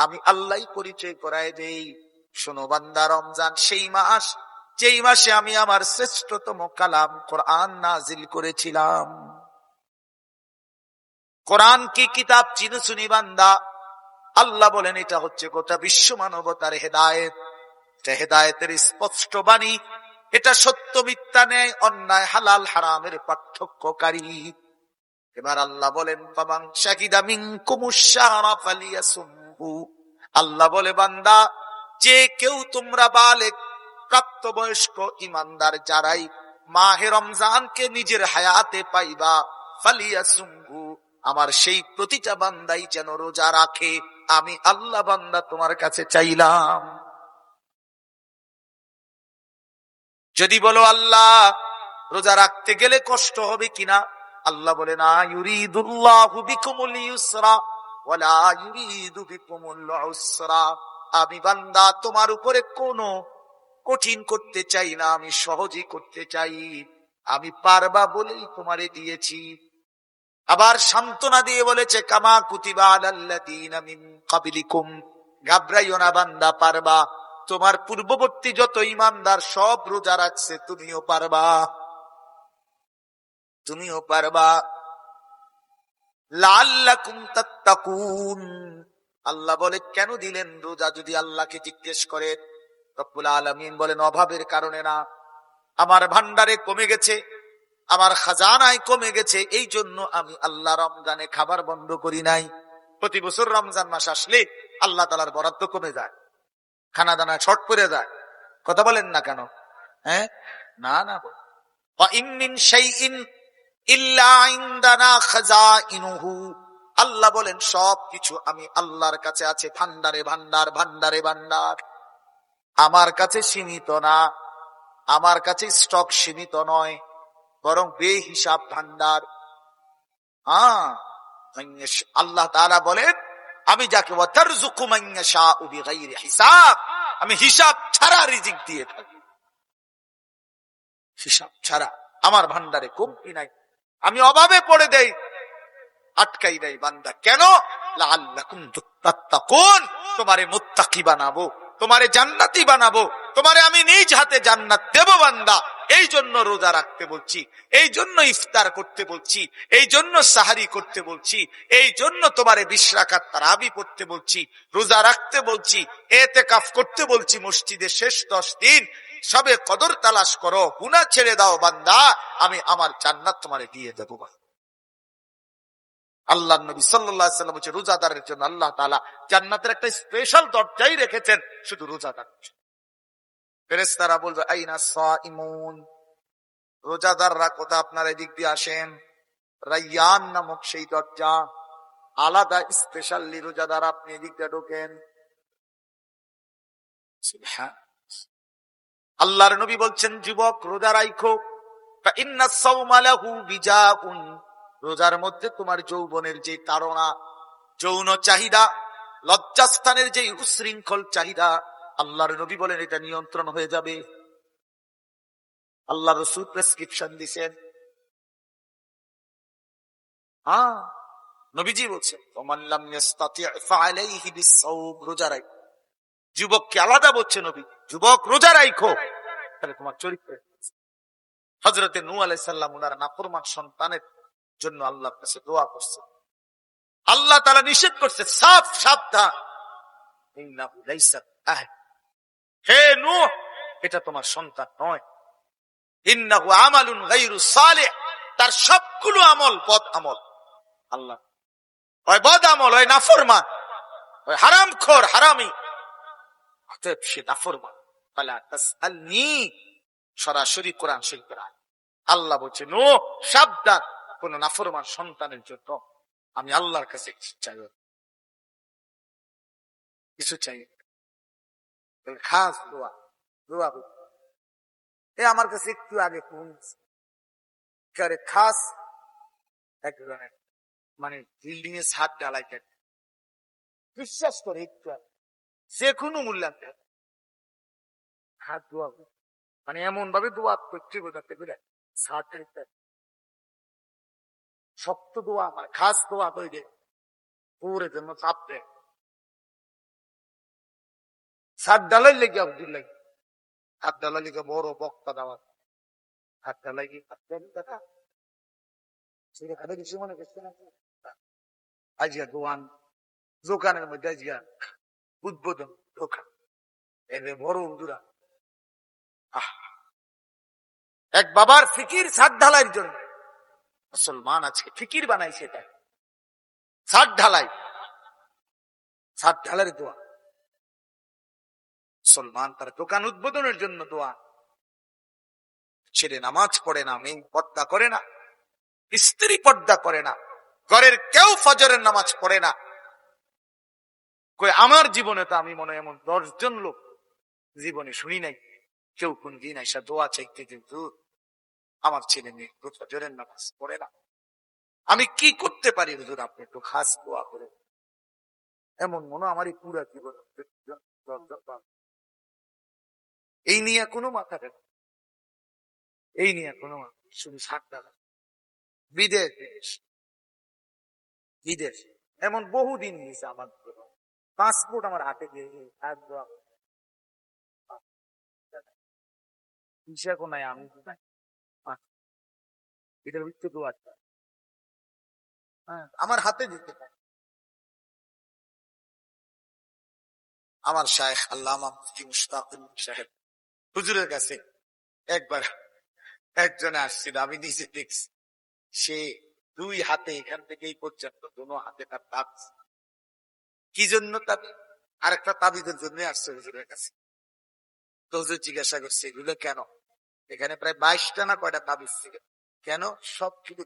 আমি আল্লাহই পরিচয় করায় দেই। শোনো বান্দা, রমজান সেই মাস যেই মাসে আমি আমার শ্রেষ্ঠতম কালাম কোরআন নাজিল করেছিলাম। কোরআন কি কিতাব চিনে চুনি বান্দা, আল্লাহ বলেন এটা হচ্ছে গোটা বিশ্ব মানবতার হেদায়েত। এটা হেদায়েতের স্পষ্ট বাণী, এটা সত্য মিথ্যা ন্যায় অন্যায় হালাল হারামের পার্থক্যকারী। এবার আল্লাহ বলেন ফামান শাহিদা মিনকুমুশ শাহরা ফালিয়াসুমহু। আল্লাহ বলে বান্দা যে কেউ তোমরা বালেগ প্রাপ্তবয়স্ক ঈমানদার যারাই মাহে রমজানকে নিজের হায়াতে পাইবা ফালিয়াসুমহু, আমার সেই প্রতিটা বান্দাই যেন রোজা রাখে। আমি আল্লাহ বান্দা তোমার কাছে চাইলাম। যদি বলো আল্লাহ রোজা রাখতে গেলে কষ্ট হবে কিনা, আল্লাহ বলে না, ইউরিদুল্লাহু বিকুমুল ইউসরা ওয়ালা ইউরিদু বিকুমুল উসরা। আমি বান্দা তোমার উপরে কোনো কঠিন করতে চাই না, আমি সহজই করতে চাই। আমি পারবা বলেই তোমারে দিয়েছি। আবার সান্ত্বনা দিয়ে বলেছে কামা কুতিবা আলাল্লাযীনা মিন ক্বাবলিকুম, ঘাবড়াইও না বান্দা, পারবা। তোমার পূর্ববর্তী যত ঈমানদার সব রোজা রাখছে, তুমিও পারবা, তুমিও পারবা। লাআল্লাকুম তাত্তাকুন। আল্লাহ বলে কেন দিলেন রোজা যদি আল্লাহকে জিজ্ঞেস করে? রব্বুল আলামিন বলেন অভাবের কারণে না, আমার ভান্ডারে কমে গেছে, আমার খাজানায় কমে গেছে, এই জন্য আমি আল্লাহ রমজানে খাবার বন্ধ করি নাই। প্রতি বছর রমজান মাস আসলে আল্লাহ তাআলার বরাদ্দ কমে যায়, খানা দানা ছট পড়ে যায়। কথা বলেন না কেন? হ্যাঁ, না না, ওয়া ইন মিন শাইইন ইল্লা ইনদানা খাজাইনুহু। আল্লাহ বলেন সব কিছু আমি আল্লাহর কাছে আছে ভান্ডারে ভান্ডার, ভান্ডারে ভান্ডার। আমার কাছে সীমিত না, আমার কাছে স্টক সীমিত নয়, বরং বেহিসাব ভান্ডার। আল্লাহ তাআলা বলেন আমি যাকে ওয়াতারযুকু মান ইয়াশাউ বিগাইরি হিসাব, আমি হিসাব ছাড়া রিজিক দিয়ে থাকি, হিসাব ছাড়া। আমার ভান্ডারে কমতি নাই, আমি অভাবে পড়ে দেই, আটকাই দেই বান্দা। কেন? লাআল্লাকুম তাত্তাকুন, তোমারে মুত্তাকি বানাবো, তোমারে জান্নাতি বানাবো, তোমারে আমি নিজ হাতে জান্নাত দেব বান্দা। এই জন্য রোজা রাখতে বলছি, এই জন্য ইফতার করতে বলছি, এই জন্য সাহারি করতে বলছি, এই জন্য তোমারে 20 রাকাত তারাবি পড়তে বলছি, রোজা রাখতে বলছি, ইতিকাফ করতে বলছি মসজিদে শেষ 10 দিন। সবে কদর তালাশ করো, গুনাহ ছেড়ে দাও বান্দা, আমি আমার জান্নাত তোমারে দিয়ে দেবো। আল্লাহ নবী সাল্লাল্লাহু আলাইহি ওয়াসাল্লাম বলেছেন রোজাদারের জন্য আল্লাহ তাআলা জান্নাতের একটা স্পেশাল দরজাই রেখেছেন শুধু রোজাদার। ফেরেশতারা বলবে আইনা সাইমুন, রোজাদাররা কোথা? আপনার এদিক দিয়ে আসেন। রায়্যান নামক সেই দরজা, আলাদা স্পেশালি রোজাদার, আপনি এদিক দিয়ে ঢোকেন। আল্লাহর নবী বলছেন যুবক রোজা রাখো, ইন্নাস সাওমা লাহু বিজাউন, রোজার মধ্যে তোমার যৌবনের যে তাড়না, যৌন চাহিদা, লজ্জাস্থানের যে উশৃঙ্খল চাহিদা, আল্লাহর নবী বলেন এটা নিয়ন্ত্রণ হয়ে যাবে। আল্লাহ রাসূল প্রেসক্রিপশন দিয়েছেন। নবীজি বলছেন ওমান লাম ইস্তাতি' ফাআলাইহি বিস-সাওম, রোজা রাখো। যুবককে আলাদা বলছে নবী, যুবক রোজা রাখো, তাহলে তোমার চরিত্র। হযরতে নূহ আলাইহিস সালাম ওনার নাফরমান সন্তানের জন্য আল্লাহর কাছে দোয়া করছে। আল্লাহ তাআলা নিষেধ করছে সাফ সাবধান, ইন্নাহু লাইসা আহল, হে নূহ এটা তোমার সন্তান নয়। ইন্নাহু আমালুন গায়রু সালিহ, তার সবগুলো আমল বদ আমল। আল্লাহ হয় বদ আমল, হয় নাফরমান, হয় হারামখোর হারামি, অতএব সে নাফরমান। ফালা তাসআলনি, সরাসরি কোরআন শরীফ পড়া। আল্লাহ বলছে নূহ সাবধান, কোন নাফরমান সন্তানের জন্য আমি আল্লাহর কাছে কিছু চাই, কিছু চাই, খাস দোয়া। দোয়া আমার কাছে একটু আগে খাস একজনের মানে বিল্ডিং এর ছাদ ঢালাই, বিশ্বাস করে একটু যে কোনো মূল্যায়ন হাত দোয়া মানে এমন ভাবে দোয়া করতে বোঝাতে পেরে শক্ত দোয়া মানে খাস দোয়া তৈরি পুরে জন্য চাপ দেয় সাত ডালাই লেগে আব্দুল লাগে হাত ডালা লেগে বড় বক্তা দেওয়া হাত ডালাই কি কথা সেটা খাতে কিছু মনে করছে না আজকে দোয়ান দোকানের মধ্যে আজকে উদ্বোধন দোকান এদের বড় উদুরা এক বাবার ফিকির ছাদ ঢালাইয়ের জন্য মুসলমান আজকে ফিকির বানাইছে এটা ছাদ ঢালাই ছাদ ঢালার দোয়া মুসলমান তার দোকান উদ্বোধনের জন্য দোয়া ছেলে নামাজ পড়ে না মেয়ে পর্দা করে না স্ত্রী পর্দা করে না ঘরের কেউ ফজরের নামাজ পড়ে না কই আমার জীবনে তো আমি মনে এমন 10 জন লোক জীবনে শুনি নাই কেউ কোন দিন এসে দোয়া চাইতে কিন্তু আমার ছেলে মেয়ে ফজরের নামাজ পড়ে না আমি কি করতে পারি হুজুর আপনি একটু খাস দোয়া করে এমন মনে আমারই পুরা জীবন এই নিয়ে কোনো মাথা দেয় এই নিয়ে কোনো শুধু সাতটা বিদেশ বিদেশ এমন বহুদিন নিয়েছে আমার পাসপোর্ট আমার হাতে দিয়ে নাই আমি এটার ভিত্তি দোয়া আমার হাতে দিতে পারে আমার শায়েখ আল্লামা মুফতি মুশতাকুল সাহেব হুজুরের কাছে একবার একজনে আসছিল আমি নিজে দেখছি সে 2 হাতে এখান থেকে এই পর্যন্ত দুনো হাতে তার তাবিজ কি জন্য তাবিজ আরেকটা তাবিজের জন্য আসছে হুজুরের কাছে তো হুজুর জিজ্ঞাসা করছে এগুলো কেন এখানে প্রায় 22টা না কয়টা তাবিজ ছিল কেন সব শুধু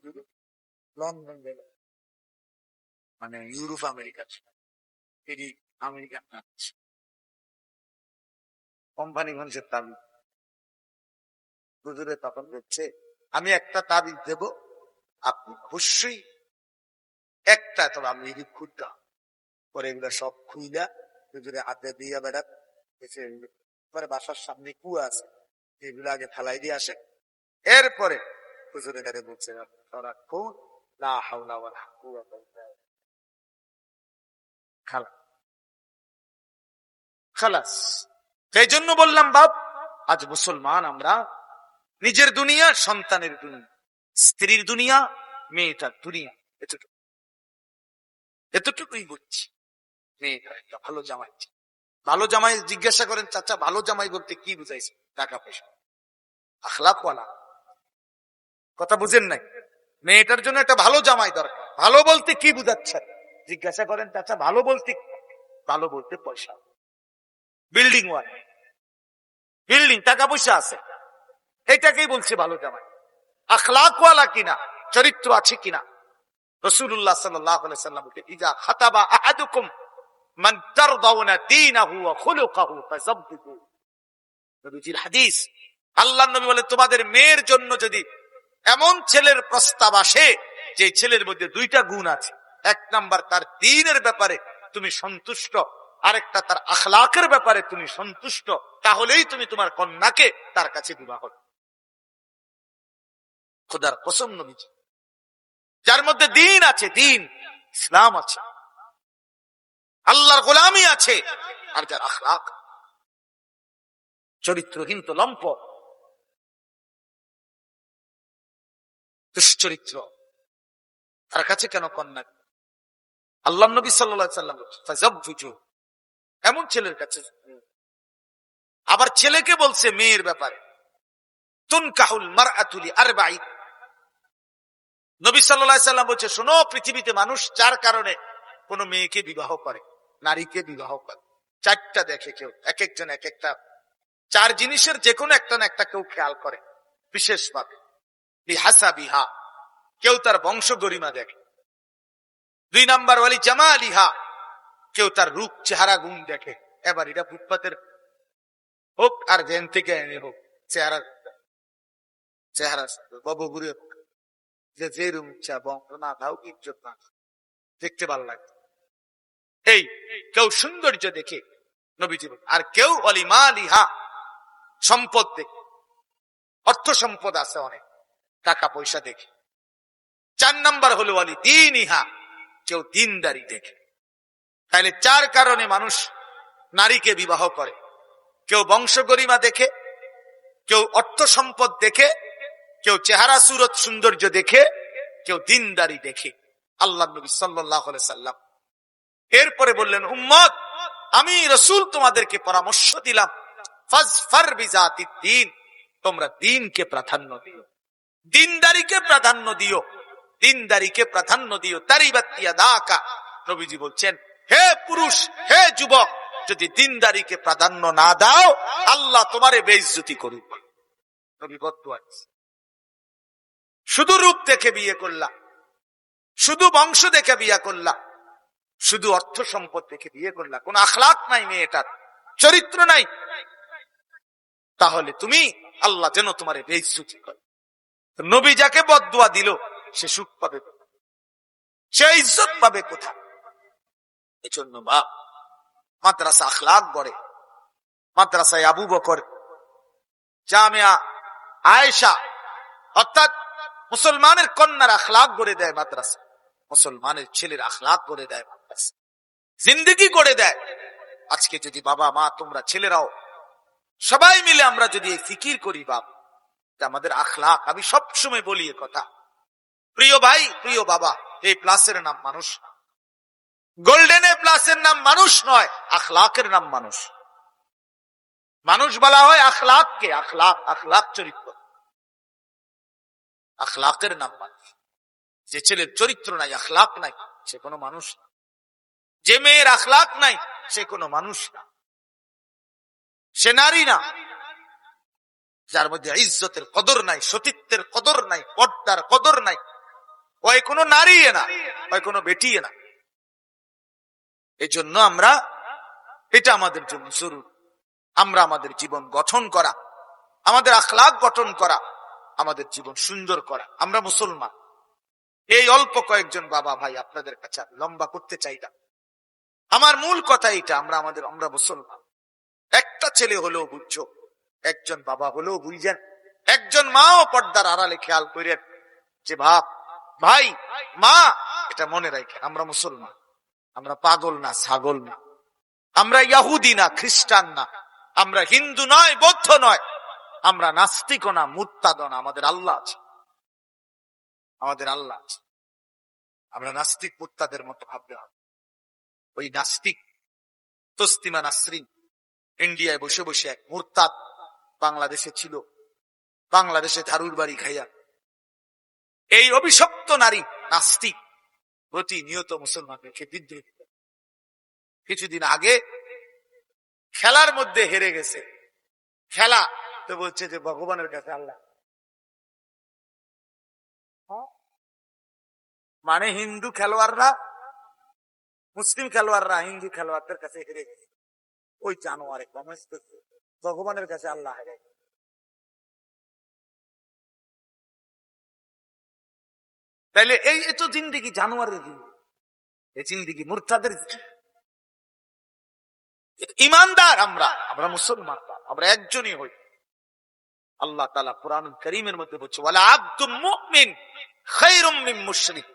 লন্ডন গেল মানে ইউরোপ আমেরিকা আমেরিকান কোম্পানিগঞ্জের তাবিজ হুজুরে তখন বলছে আমি একটা তাবিজ দেব আপনি অবশ্যই একটা তো আমি খুঁজতাম পরে এগুলা সব খুইলা হুজুরে হাতে দিয়ে বেড়া পরে বাসার সামনে কুয়া আছে এগুলো আগে ফেলাই দিয়ে আসে এরপরে হুজুরে কাছে বলছে তোরা কোন লা হাওলা ওয়ালা কুওয়াতা ইল্লা বিল্লাহ খালাস সেই জন্য বললাম বাপ আজ মুসলমান আমরা নিজের দুনিয়া সন্তানের দুনিয়া স্ত্রীর দুনিয়া মেয়েটার দুনিয়া এতটুকুই বুঝছি মেয়েটা একটা ভালো জামাই ভালো জামাই জিজ্ঞাসা করেন চাচা ভালো জামাই বলতে কি বুঝাইছে টাকা পয়সা আখলাকওয়ালা কথা বুঝেন নাই মেয়েটার জন্য একটা ভালো জামাই দরকার ভালো বলতে কি বুঝাচ্ছে জিজ্ঞাসা করেন চাচা ভালো বলতে পয়সা বিল্ডিং বিল্ডিং টাকা পয়সা আছে এটাকেই বলছে ভালো জামাই আখলাকওয়ালা কিনা চরিত্র আছে কিনা রাসূলুল্লাহ সাল্লাল্লাহু আলাইহি ওয়াসাল্লাম বলেন ইজা খাতাবা আহাদুকুম মান তারদাউনা দীনাহু ওয়া খুলুকাহু ফাযাববিহু নবীজির হাদিস আল্লাহর নবী বলেন তোমাদের মেয়ের জন্য যদি এমন ছেলের প্রস্তাব আসে যে ছেলের মধ্যে 2টা গুণ আছে এক নাম্বার তার দ্বীনের ব্যাপারে তুমি সন্তুষ্ট আরেকটা তার আখলাকের ব্যাপারে তুমি সন্তুষ্ট তাহলেই তুমি তোমার কন্যাকে তার কাছে বিবাহ করো খোদার কসম নবীজি যার মধ্যে দ্বীন আছে দ্বীন ইসলাম আছে আল্লাহর গোলামি আছে আর যার আখলাক চরিত্রহীন তো লম্পট দুশ্চরিত্র তার কাছে কেন কন্যা আল্লাহ নবী সাল্লাল্লাহু আলাইহি ওয়াসাল্লাম ফাযাববিজু এমন ছেলের কাছে আবার ছেলেকে বলছে মেয়ের ব্যাপারে তুনকাহুল মারআতু লিআরবাঈন নবী সাল্লাল্লাহু আলাইহি ওয়াসাল্লাম বলছে শোনো পৃথিবীতে মানুষ 4 কারণে কোন মেয়েকে বিবাহ করে নারীকে বিবাহ করে 4টা দেখে কেউ এক একজন এক একটা 4 জিনিসের যে কোনো একটা না একটা কেউ খেয়াল করে বিশেষভাবে বিহাসাবিহা কেউ তার বংশ গরিমা দেখে 2 নাম্বার ওয়ালি জামালিহা কেউ তার রূপ চেহারা গুণ দেখে এবার এটা ফুটপাতের হোক আর জেন থেকে এনে হোক চেহারা ববগুড়ি যে রূপ চা বংশ না তাও কি ইজ্জত না দেখতে ভালো লাগে এই কেউ সৌন্দর্য দেখে নবীজি বলেন। আর কেউ অলিমালিহা, সম্পদ দেখে, অর্থ সম্পদ আছে অনেক, টাকা পয়সা দেখে। 4 নাম্বার হলো অলি দিন ইহা, কেউ দিনদারি দেখে। তাহলে 4 কারণে মানুষ নারীকে বিবাহ করে। কেউ বংশগরিমা দেখে, কেউ অর্থ সম্পদ দেখে, কেউ চেহারা সুরত সৌন্দর্য দেখে, কেউ দিনদারি দেখে। আল্লাহ নবী সাল্লাল্লাহু আলাইহি সাল্লাম এরপরে বললেন, উম্মত, আমি রাসূল তোমাদেরকে পরামর্শ দিলাম, ফাজফার বিজাতিদ দ্বীন, তোমরা দ্বীনকে প্রাধান্য দিও, দিনদারিকে প্রাধান্য দিও, দিনদারিকে প্রাধান্য দিও। তারিবাত ইয়াদাকা, নবীজি বলছেন, হে পুরুষ, হে যুবক, যদি দিনদারিকে প্রাধান্য না দাও, আল্লাহ তোমারে বেইজ্জতি করুক। নবী বদদুয়া দিয়েছেন। শুধু রূপ দেখে বিয়ে করলা, শুধু বংশ দেখে বিয়ে করলা, শুধু অর্থ সম্পদ দেখে বিয়ে করলা, কোন আখলাক নাই মেয়েটার, চরিত্র নাই, তাহলে তুমি আল্লাহ যেন তোমারে বেইজ্জতি করে। নবী যাকে বদদুয়া দিল সে সুখ পাবে, সে ইজ্জত পাবে কোথায়? এজন্য বাপ মাদ্রাসা আখলাক গড়ে। মাদ্রাসায় আবু বকর, জামিয়া আয়েশা, অর্থাৎ মুসলমানের কন্যার আখলাক গড়ে দেয় মাদ্রাসা, মুসলমানের ছেলের আখলাক গড়ে দেয় মাদ্রাসা, জিন্দেগি গড়ে দেয়। আজকে যদি বাবা মা তোমরা ছেলেরাও সবাই মিলে আমরা যদি এই ফিকির করি বাপ, আমাদের আখলাক, আমি সবসময় বলি এ কথা, প্রিয় ভাই, প্রিয় বাবা, এই প্লাসের নাম মানুষ, গোল্ডেন এ প্লাসের নাম মানুষ নয়, আখলাকের নাম মানুষ। মানুষ বলা হয় আখলাককে, আখলাক, আখলাক চরিত্র, আখলাকের নাম মানুষ। যে ছেলের চরিত্র নাই, আখলাক নাই, সে কোনো মানুষ না। যে মেয়ের আখলাক নাই, সে কোনো মানুষ না, সে নারী না। যার মধ্যে ইজ্জতের কদর নাই, সতীত্বের কদর নাই, পর্দার কদর নাই, ওই কোনো নারী না, ওই কোনো বেটি না। এই জন্য আমরা, এটা আমাদের জন্য জরুরি, আমরা আমাদের জীবন গঠন করা, আমাদের আখলাক গঠন করা, আমাদের জীবন সুন্দর করা। আমরা মুসলমান। এই অল্প কয়েকজন বাবা ভাই আপনাদের কাছে লম্বা করতে চাই না, আমার মূল কথা এটা, আমরা মুসলমান। একটা ছেলে হলেও বুঝছো, একজন বাবা হলেও বুঝছেন, একজন মাও পর্দার আড়ালে খেয়াল করেন যে ভাব, ভাই, মা, এটা মনে রাখেন, আমরা মুসলমান, আমরা পাগল না, ছাগল না, আমরা ইহুদি না, খ্রিস্টান না, আমরা হিন্দু নয়, বৌদ্ধ নয়, আমরা নাস্তিক না, মুরতাদ না, আমাদের আল্লাহ আছে, আমাদের আল্লাহ আছে। আমরা নাস্তিক মুরতাদের মতো ভাবতে হবে। ওই নাস্তিক তসলিমা নাসরিন ইন্ডিয়ায় বসে বসে এক মুরতাদ বাংলাদেশে ছিল, বাংলাদেশে ধারুর বাড়ি খাইয়া, এই অভিশপ্ত নারী নাস্তিক প্রতিনিয়ত মুসলমানদেরকে বিদ্রোহ। কিছুদিন আগে খেলার মধ্যে হেরে গেছে, খেলা তো বলছে যে ভগবানের কাছে আল্লাহ, মানে হিন্দু খেলোয়াড়রা, মুসলিম খেলোয়াড়রা হিন্দু খেলোয়াড়দের কাছে হেরে গেছে, ওই জানোয়ারে কমেন্টস করছে ভগবানের কাছে আল্লাহ হেরে। তাইলে এই তো জিন্দিগি জানোয়ারের জিন্দিগি, এই জিন্দিগি মুরতাদের। ইমানদার আমরা মুসলমান, আমরা একজনই হই। আল্লাহ তাআলা কুরআনুল কারীমের মধ্যে বলছে, ওয়ালা আবদুম মুমিন খায়রুম মিন মুশরিক।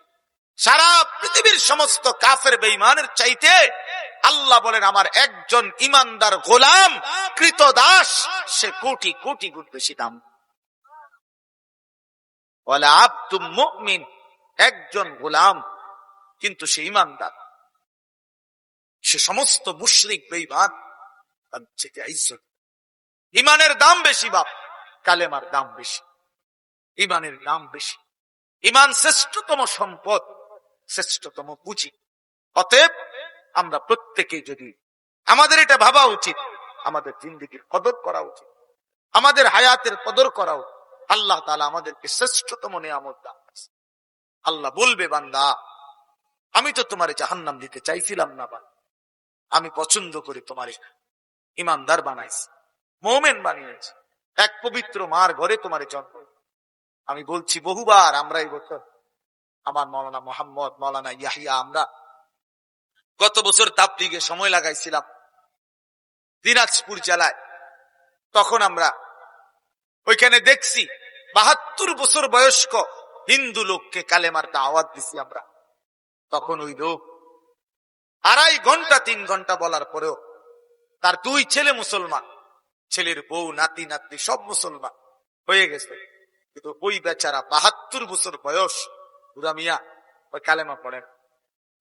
সারা পৃথিবীর সমস্ত কাফের বেঈমানের চাইতে আল্লাহ বলেন আমার একজন ইমানদার গোলাম, কৃতদাস, সে কোটি কোটি গুণ বেশি দাম। ওয়ালা আবদুম মুমিন, একজন গোলাম কিন্তু সে ইমানদার, সে সমস্ত মুশরিক বেঈমান তার থেকে ইজ্জত। ইমানের দাম বেশি বাপ, কালেমার দাম বেশি, ইমানের দাম বেশি। ইমান শ্রেষ্ঠতম সম্পদ, শ্রেষ্ঠতম পুঁজি। অতএব আমরা প্রত্যেকে যদি, আমাদের এটা ভাবা উচিত, আমাদের জিন্দেগির কদর করা উচিত, আমাদের হায়াতের কদর করা উচিত। আল্লাহ তাআলা আমাদেরকে শ্রেষ্ঠতম নিয়ামত দান করেছেন। আল্লাহ বলবে, বান্দা, আমি তো তোমারে জাহান্নাম দিতে চাইছিলাম না, বান্দা, আমি পছন্দ করে তোমারে ইমানদার বানাইছি, মুমিন বানিয়েছি, এক পবিত্র মার ঘরে তোমারে জন্ম। আমি বলছি বহুবার, আমরা এই বছর আমার মাওলানা মোহাম্মদ, মাওলানা ইয়াহিয়া, আমরা গত বছর তাবলীগে সময় লাগাইছিলাম, দিনাজপুর জেলায়। তখন আমরা ওইখানে দেখছি 72 বছর বয়স্ক হিন্দু লোককে কালেমার দাওয়াত দিছি আমরা। তখন ওই লোক 2.5 ঘন্টা 3 ঘন্টা বলার পরেও তার 2 ছেলে মুসলমান, ছেলের বউ নাতি নাতনি সব মুসলমান হয়ে গেছে, কিন্তু ওই বেচারা 72 বছর বয়স বুড়া মিয়া ওই কালেমা পড়েন।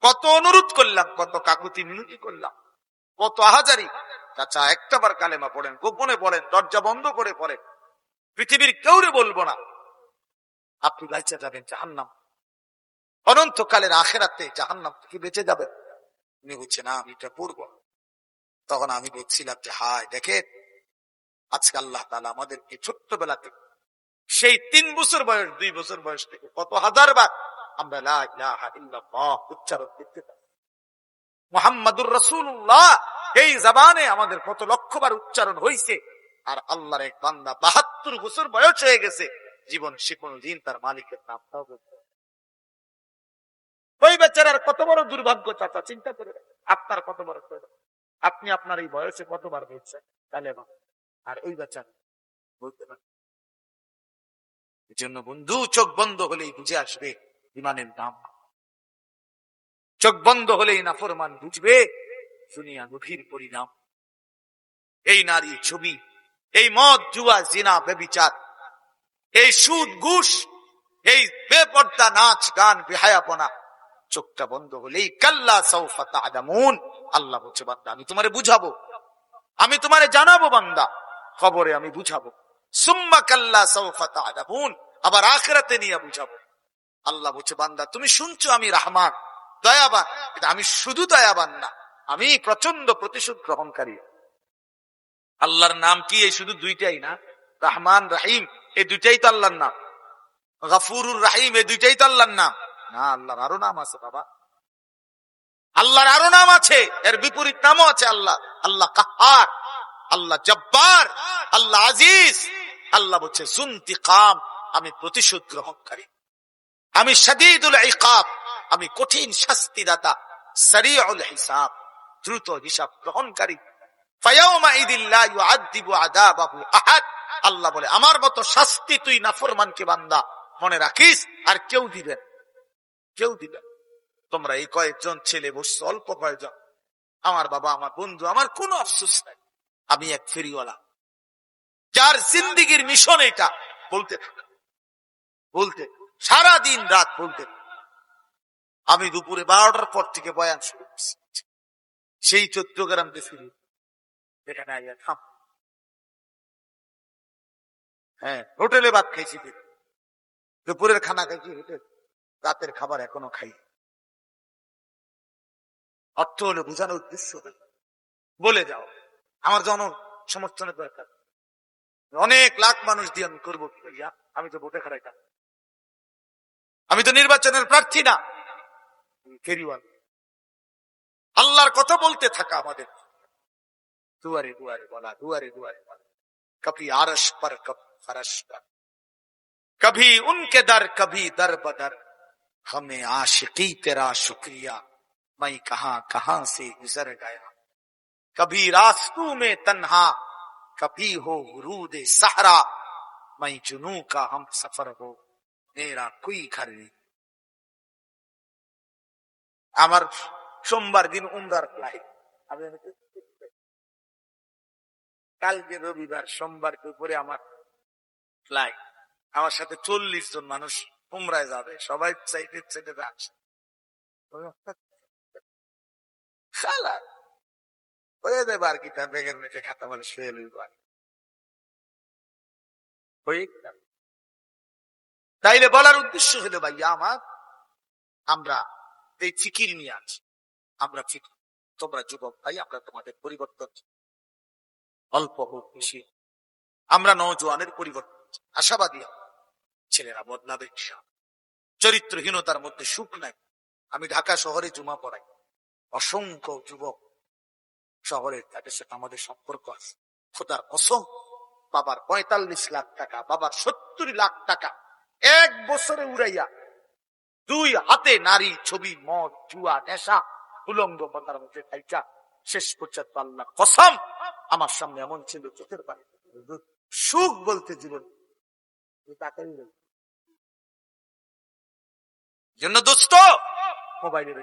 কত অনুরোধ করলাম, কত কাকুতি মিনতি করলাম, কত আহাজারি, চাচা একটাবার কালেমা পড়েন, গোপনে পড়েন, দরজা বন্ধ করে পড়েন, পৃথিবীর কেউরে বলবো না, আপনি বেঁচে যাবেন জাহান্নাম, অনন্তকালের আখেরাতে জাহান্নাম থেকে বেঁচে যাবেন। উনি বলছে না আমি এটা পড়বো। তখন আমি বলছিলাম যে হায় দেখেন, আজকে আল্লাহ তাআলা আমাদেরকে ছোট্টবেলা থেকে সেই 3 বছর বয়স 2 বছর বয়স থেকে কত হাজার বার আমরা লা ইলাহা ইল্লাল্লাহ উচ্চারণ করতে পারি। মুহাম্মাদুর রাসূলুল্লাহ এই জবানে আমাদের কত লক্ষবার উচ্চারণ হয়েছে। আর আল্লাহর এক বান্দা 72 বছর বয়স হয়ে গেছে, জীবন সে কোনদিন তার মালিকের নামটাও বলতে। ওই বেচারার কত বড় দুর্ভাগ্য চাচা, চিন্তা করে আপনার কত বড়, আপনি আপনার এই বয়সে কতবার বলছেন কালেমা, আর ওই বেচারা বলতে পারে। এই জন্য বন্ধু, চোখ বন্ধ হলেই বুঝে আসবে ইমানের দাম, চোখ বন্ধ হলেই নাফরমান বুঝবে দুনিয়া গভীর পরিণাম। এই নারী ছবি, এই মদ জুয়া জিনা ব্যভিচার, এই সুদ ঘুষ, এই বেপর্দা নাচ গান বেহায়াপনা, চোখটা বন্ধ হলেই কাল্লা সাউফা তা'লামুন, আল্লাহ বলছে বান্দা আমি তোমারে বুঝাবো, আমি তোমারে জানাবো বান্দা, খবরে আমি বুঝাবো। সুম্মা কাল্লা সাউফা তা'লামুন, আবার আখিরাতে নিয়ে বুঝাবো। আল্লাহ বলছে বান্দা তুমি শুনছো আমি রহমান দয়াবান, কিন্তু আমি শুধু দয়াবান না, আমি প্রচন্ড প্রতিশোধ গ্রহণকারী। আল্লাহর নাম কি এই শুধু দুইটাই না? রহমান রহিম এই দুইটাই তো আল্লাহর নাম, গফুরুর রহিম এই দুইটাই তো আল্লাহর নাম না, আল্লাহর আরো নাম আছে বাবা, আল্লাহর আরো নাম আছে, এর বিপরীত নামও আছে। আল্লাহ আল্লাহ কাহার, আল্লাহ জব্বার, আল্লাহ আজিজ। আল্লাহ বলছে যুনতিকাম, আমি প্রতিশোধ গ্রহণকারী, আমি শাদীদুল ইকাব, আমি কঠিন শাস্তিদাতা, সারিউল হিসাব, দ্রুত হিসাব গ্রহণকারী। ফায়াউমা ইদিল লা ইউআযযিবু আযাবাহু আহাদ, আল্লাহ বলে আমার মতো শাস্তি তুই নাফরমানকে বান্দা মনে রাখিস আর কেউ দিবেন, কেউ দিবেন। তোমরা এই কয়েকজন ছেলে বসছো, অল্প কয়েকজন, আমার বাবা আমার বন্ধু, আমার কোনো আফসোস নাই। আমি এক ফেরিওয়ালা যার জিন্দেগীর মিশন এটা, বলতে থাকা, বলতে সারা দিন রাত বলতে। আমি দুপুরে 12টার পর থেকে বয়ান শুরু করছি, সেই চট্টগ্রাম ফিরি, এখানে আইয়া থাম, হ্যাঁ হোটেলে ভাত খাইছি, দুপুরের খানা খাইছি হোটেল, রাতের খাবার এখনো খাই। অর্থ হলো বোঝানোর উদ্দেশ্য বলে যাও, আমার জন সমর্থনের দরকার, অনেক লাখ মানুষ দিয়ে আমি করবো, আমি তো ভোটে খারাইতাম, আমি তো নির্বাচনের প্রার্থী না, ফেরিওয়াল। আল্লাহর কথা বলতে থাকা আমাদের, দুয়ারে দুয়ারে বলা, দুয়ারে দুয়ারে বলা, কবি আরশ पर कभी फरश पर, कभी उनके दर कभी दर बदर, हमें आशिकी तेरा शुक्रिया, मैं कहां कहां से गुजर गया, कभी रास्तों में तन्हा कभी हो वरूद सहरा, मैं जुनू का हम सफर हो मेरा कोई घर नहीं। আমার সোমবার দিন উমরার ফ্লাইট, কালকে রবিবার, সোমবার দুপুরে আমার ফ্লাইট, আমার সাথে 40 জন মানুষ উমরায় যাবে, সবাই চাইতে চাইতে যাচ্ছে। তাইলে বলার উদ্দেশ্য হলো ভাইয়া আমার, আমরা এই ফিকির নিয়ে আছি, আমরা ফিকির, তোমরা যুবক ভাই, আমরা তোমাদের পরিবর্তন অল্প হোক বেশি, আমরা নওজোয়ানের পরিবর্তন আশাবাদী, ছেলেরা বদলাবে, চরিত্রহীনতার মধ্যে সুখ নাই। আমি ঢাকা শহরে জুমা পড়াই, অসংখ্য যুবক শহরের, তাদের সাথে আমাদের সম্পর্ক আছে, খোদার কসম, বাবার 45 লাখ টাকা, বাবার 70 লাখ টাকা এক বছরে উড়াইয়া 2 হাতে নারী ছবি, মদ জুয়া নেশা উলঙ্গ পতার মধ্যে খাইছা, শেষ পর্যন্ত আল্লাহ কসম আমার সামনে এমন ছিল চোখের পানি, সুখ বলতে জীবন জন্য দোস্ত মোবাইলের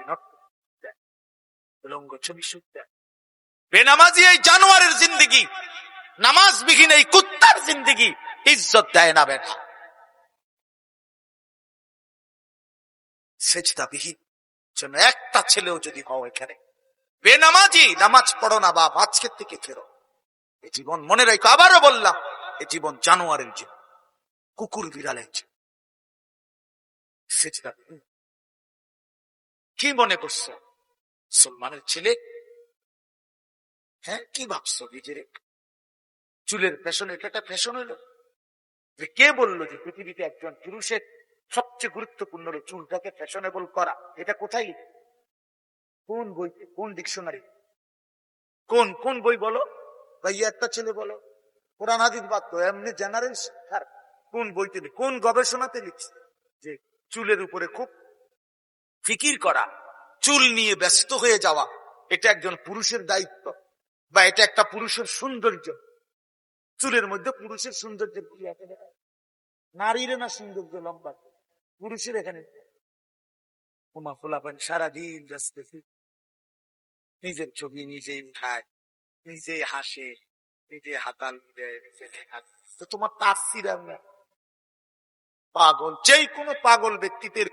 উলঙ্গ ছবি সুখ দেয়। বেনামাজি এই জানোয়ারের জিন্দিগি, নামাজবিহীন এই কুত্তার জিন্দিগি ইজ্জত দেয় না বেটা। সেজদাবিহীন জন্য একটা ছেলেও যদি হও এখানে বেনামাজি, নামাজ পড়ো না বাপ, আজকের থেকে ফেরো। এই জীবন মনে রেখো, আবারও বললাম, এই জীবন জানোয়ারের জীবন, কুকুর বিড়ালের জীবন। সেজদাবিহীন কি মনে করছো মুসলমানের ছেলে? হ্যাঁ, কি ভাবছো নিজের? চুলের ফ্যাশন, এটা একটা ফ্যাশন হইল? কে বললো যে পৃথিবীতে একজন পুরুষের সবচেয়ে গুরুত্বপূর্ণ হলো চুলটাকে ফ্যাশনেবল করা? এটা কোথায়, কোন বই, কোন ডিকশনারি, কোন কোন বই বলো ভাইয়া? একটা ছেলে বলো। কোরআন হাদিস বাদ তো, এমনি জেনারেল শিক্ষার কোন বইতে, কোন গবেষণাতে লিখছে যে চুলের উপরে খুব ফিকির করা, চুল নিয়ে ব্যস্ত হয়ে যাওয়া এটা একজন পুরুষের দায়িত্ব, বা এটা একটা পুরুষের সৌন্দর্য? চুলের মধ্যে পুরুষের সৌন্দর্য কি আছে? নারীর না সৌন্দর্য লম্বা, পুরুষের এখানে উমা ফোলাপান সারাদিন ব্যস্ত, নিজের ছবি নিজেই উঠায়, নিজে হাসে, নিজে হাতাল দেয়, তো তোমার তাফসীর না? পাগল, যেই কোনো পাগল ব্যক্তিদের,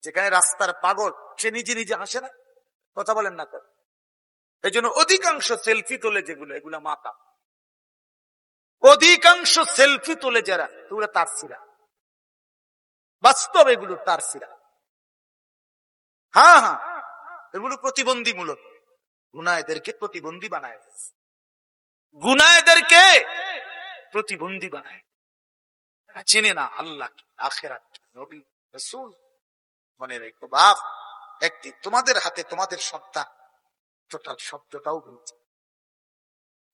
যেখানে রাস্তার পাগল সে নিজে নিজে হাসে না, কথা বলেন না তো? এই জন্য অধিকাংশ সেলফি তোলে যেগুলো, এগুলা মাতা। অধিকাংশ সেলফি তোলে যারা, এগুলো তাফসীরা, বাস্তব এগুলো তাফসীরা। হ্যাঁ হ্যাঁ, এগুলো প্রতিবন্ধীমূলক, গুনাহেদেরকে প্রতিবন্ধী বানায়, গুনাহেদেরকে প্রতিবন্ধী বানায়। চেনে না আল্লাহ, আখিরাত, নবী, রাসূল। মনে রেখো বাপ, একদিন তোমাদের হাতে তোমাদের সন্তান টোটাল শব্দটাও বলছে।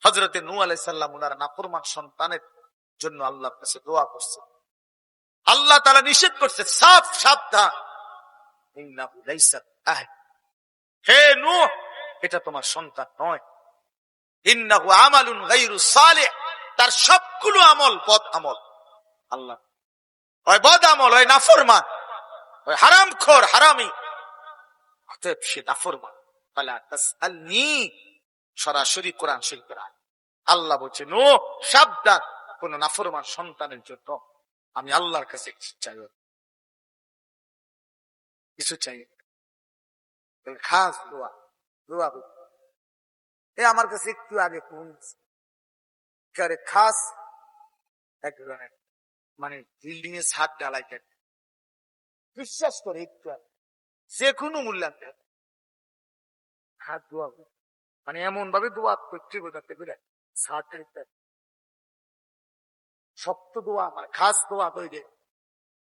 হযরতে নূহ আলাইহিস সালাম ওনার নাফরমান সন্তানের জন্য আল্লাহর কাছে দোয়া করছে। আল্লাহ তাআলা নিষেধ করছে, সাফ সাবধান, ইন্নাহু লাইসা আহদ, হে নূহ এটা তোমার সন্তান নয়, ইন্নাহু আমালুন গায়রু সালিহ, তার সবগুলো আমল বদ আমল। আল্লাহ ওই বদ আমল, ওই নাফরমান, ওই হারামখোর, হারামি, অতএব সে নাফরমান। ফালা তাসআলনি, সরাসরি কোরআন শরীফ পড়া আল্লাহ বলছে নূহ সাবধান, কোন নাফরমান সন্তানের জন্য আমি আল্লাহর কাছে কিছু চাই, খাস দোয়া, দোয়া এ আমার কাছে একটু আগে খাস এক ধরনের মানে বিল্ডিং এর ছাদ ঢালাই, বিশ্বাস করে একটু যে কোনো মূল্যায়ন হাত দোয়া, মানে এমন ভাবে দোয়া করতে বোঝাতে পেরে সপ্ত দোয়া, মানে খাস দোয়া তৈরি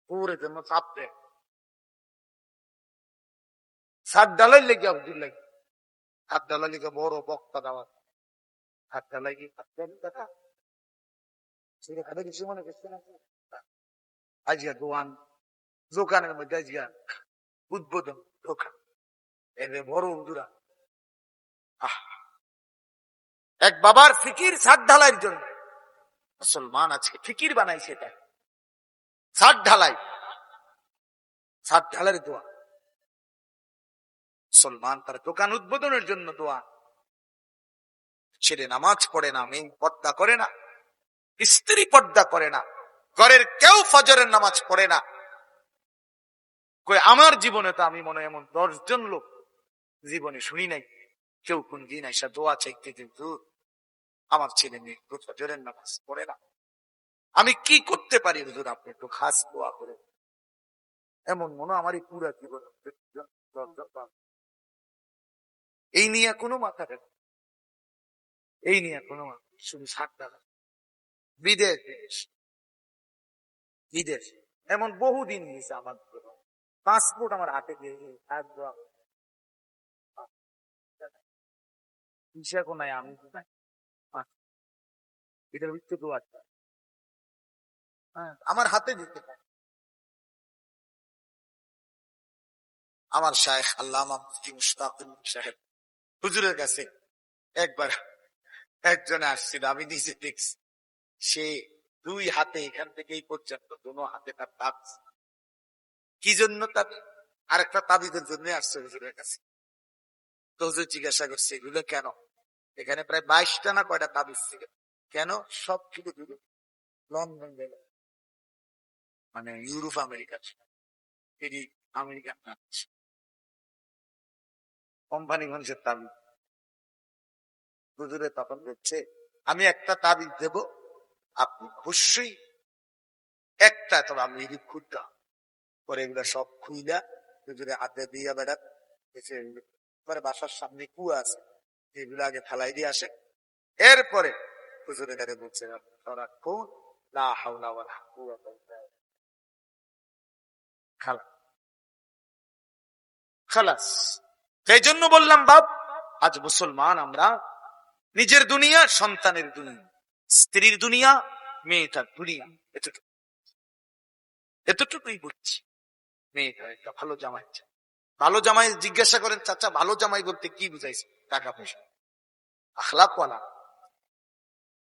পুরে জন্য চাপ দেয়। ছাদ ঢালাই লেগে আব্দুল লাগে, হাত ঢালাই লেগে বড় বক্তা দেওয়া, হাত ঢালাই কি দেখা সেটা কিছু মনে করছে না। আজিয়া দোয়ান দোকানের মধ্যে আজিয়া উদ্বোধন দোকান, এদের বড় উদুরা। এক বাবার ফিকির ছাদ ঢালাইয়ের জন্য, মুসলমান আজকে ফিকির বানাইছে এটা, ছাদ ঢালাই, ছাদ ঢালার দোয়া। মুসলমান তার দোকান উদ্বোধনের জন্য দোয়া। ছেলে নামাজ পড়ে না, মেয়ে পর্দা করে না, স্ত্রী পর্দা করে না, ঘরের কেউ ফজরের নামাজ পড়ে না। কই আমার জীবনে তো আমি মনে এমন 10 জন লোক জীবনে শুনি নাই কেউ কোন দিন এসে দোয়া চাইতে যে আমার ছেলে মেয়ে ফজরের নামাজ পড়ে না, আমি কি করতে পারি হুজুর, আপনি একটু খাস দোয়া করে। এমন মনে আমারই পুরা জীবন এই নিয়ে কোনো মাথা থাকে, এই নিয়ে কোনো শুধু সাতটা বিদেশ বিদেশ এমন বহুদিন নিয়েছে আমার পাসপোর্ট আমার হাতে দিয়ে নাই, আমি এটার ভিত্তি তো আছে আমার হাতে দিতে পারে। আমার শায়েখ আল্লামা মুফতি মুশতাকুল সাহেব হুজুরের কাছে একবার একজনে আসছিল, আমি নিজে দেখছি, সে দুই হাতে এখান থেকে এই পর্যন্ত দোনো হাতে তার তাবিজ। কি জন্য তাবিজ? আরেকটা তাবিজের জন্য আসছে হুজুরের কাছে। তো হুজুর জিজ্ঞাসা করছে এগুলো কেন? এখানে প্রায় 22টা না কয়টা তাবিজ ছিল। কেন? সব শুধু লন্ডন গেল, মানে ইউরোপ আমেরিকা, তিনি আমেরিকান কোম্পানি মানুষের তাবিজ। হুজুরে তখন বলছে আমি একটা তাবিজ দেব, আপনি অবশ্যই একটা, তবে আমি খুঁজতে পরে এগুলা সব খুইলা হুজুরে হাতে দিয়ে বেড়াত। বাসার সামনে কুয়া আছে, এগুলো আগে ফেলাই দিয়ে আসে, এরপরে হুজুরের কাছে বলছে খালাস। সেই জন্য বললাম বাপ, আজ মুসলমান আমরা নিজের দুনিয়া, সন্তানের দুনিয়া, স্ত্রীর দুনিয়া, মেয়েটার দুনিয়া, এতটুকুই বুঝছি। মেয়েটা একটা ভালো জামাই চাই। ভালো জামাই জিজ্ঞাসা করেন চাচা ভালো জামাই বলতে কি বুঝাইছে? টাকা পয়সা, আখলাকওয়ালা।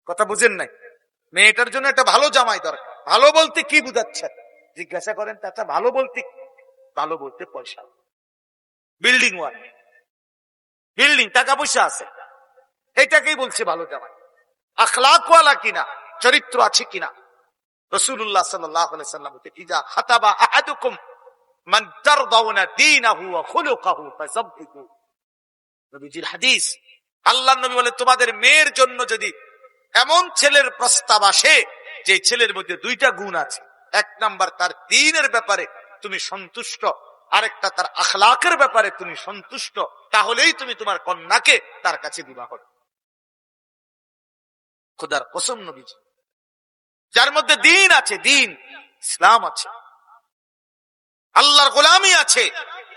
কথা বুঝেন নাই? মেয়েটার জন্য একটা ভালো জামাই দরকার। ভালো বলতে কি বুঝাচ্ছে জিজ্ঞাসা করেন চাচা? ভালো বলতে, ভালো বলতে পয়সা, বিল্ডিং ওয়ান, বিল্ডিং, টাকা পয়সা আছে, এটাকেই বলছে ভালো জামাই। আখলাকওয়ালা কিনা, চরিত্র আছে কিনা। রাসূলুল্লাহ সাল্লাল্লাহু আলাইহি ওয়াসাল্লাম বলেন ইজা খাতাবা আহাদুকুম মান তারদাউনা দীনাহু ওয়া খুলুকাহু ফাযাববিহু। নবীজির হাদিস, আল্লাহর নবী বলেন তোমাদের মেয়ের জন্য যদি এমন ছেলের প্রস্তাব আসে যে ছেলের মধ্যে দুইটা গুণ আছে, এক নাম্বার তার দ্বীনের ব্যাপারে তুমি সন্তুষ্ট, আরেকটা তার আখলাকের ব্যাপারে তুমি সন্তুষ্ট, তাহলেই তুমি তোমার কন্যাকে তার কাছে বিবাহ করো। খোদার কসম নবীজি, যার মধ্যে দ্বীন আছে, দ্বীন ইসলাম আছে, আল্লাহর গোলামি আছে,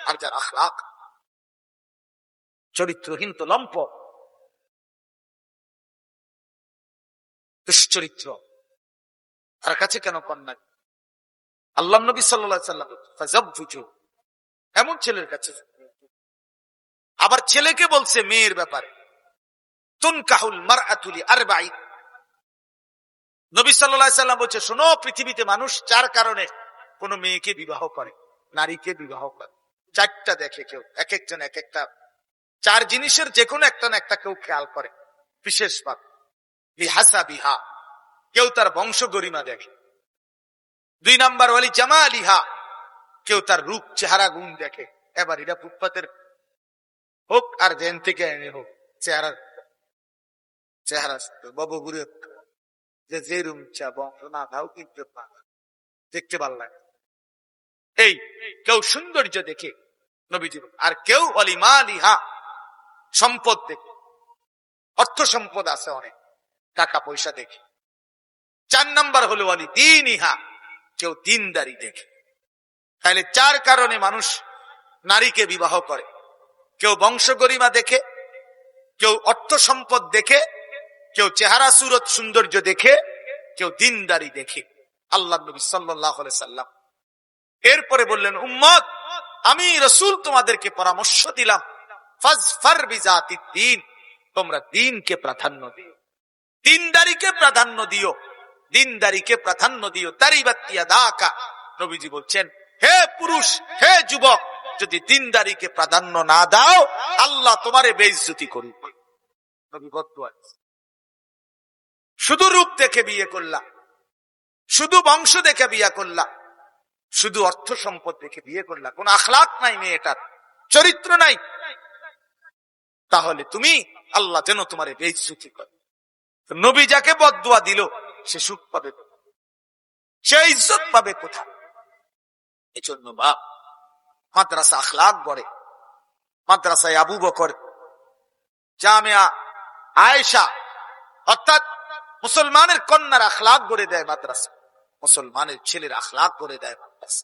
আর যার আখলাক চরিত্রহীন, তো লম্প, দুশ্চরিত্র, তার কাছে কেন কন্যা? আল্লাহ নবী সাল্লাল্লাহু আলাইহি ওয়াসাল্লাম ফাযাববিহু, এমন ছেলের কাছে। আবার ছেলেকে বলছে মেয়ের ব্যাপারে তুনকাহুল মারআতু লিআরবাঈন। নবী সাল্লাল্লাহু আলাইহি ওয়াসাল্লাম বলছে শোনো, পৃথিবীতে মানুষ চার কারণে কোন মেয়েকে বিবাহ করে, নারীকে বিবাহ করে। চারটা দেখে কেউ, এক একজন এক একটা, চার জিনিসের যে কোনো একটা না একটা কেউ খেয়াল করে বিশেষ ভাবে। লিহাসাবিহা, কেউ তার বংশ গরিমা দেখে। দুই নাম্বার ওয়ালি জামালিহা, কেউ তার রূপ চেহারা গুণ দেখে। এবার এটা ফুটপাতের হোক আর জেন থেকে এনে হোক, চেহারা চেহারা বাবু ঘুরে যে রুম চা বংশ না খাও কিন্তু দেখতে ভালো লাগে। এই কেউ সৌন্দর্য দেখে নবীজি, আর কেউ অলিমালিহা, সম্পদ দেখে, অর্থ সম্পদ আছে অনেক, টাকা পয়সা দেখে। চার নাম্বার হলো অলি দীনিহা, কেউ দিনদারি দেখে। তাহলে চার কারণে মানুষ নারীকে বিবাহ করে। কেউ বংশ গরিমা দেখে, কেউ অর্থ সম্পদ দেখে, কেউ চেহারা সুরত সৌন্দর্য দেখে, কেউ দিনদারি দেখে। আল্লাহ নবী সাল্লাল্লাহু আলাইহি সাল্লাম এরপরে বললেন উম্মত, আমি রাসূল তোমাদেরকে পরামর্শ দিলাম ফাজফার বিজাতিদ দ্বীন, তোমরা দ্বীনকে প্রাধান্য দিও, দিনদারিকে প্রাধান্য দিও, দিনদারিকে প্রাধান্য দিও। তারিবাত ইয়াদাকা, নবীজি বলছেন হে পুরুষ, হে যুবক, যদি দিনদারিকে প্রাধান্য না দাও আল্লাহ তোমারে বেইজ্জতি করবে। নবী বদদুয়া, শুধু রূপ দেখে বিয়ে করলা, শুধু বংশ দেখে বিয়ে করলা, শুধু অর্থ সম্পদ দেখে বিয়ে করলা, কোন আখলাক নাই মেয়েটার, চরিত্র নাই, তাহলে তুমি আল্লাহ যেন তোমারে বেইজ্জতি করে। নবী যাকে বদদুয়া দিল সে সুখ পাবে, সে ইজ্জত পাবে কোথায়? এজন্য বাপ মাদ্রাসা আখলাক গড়ে। মাদ্রাসায় আবু বকর, জামিয়া আয়েশা, অর্থাৎ মুসলমানের কন্যার আখলাক গড়ে দেয় মাদ্রাসা, মুসলমানের ছেলের আখলাক গড়ে দেয় মাদ্রাসা,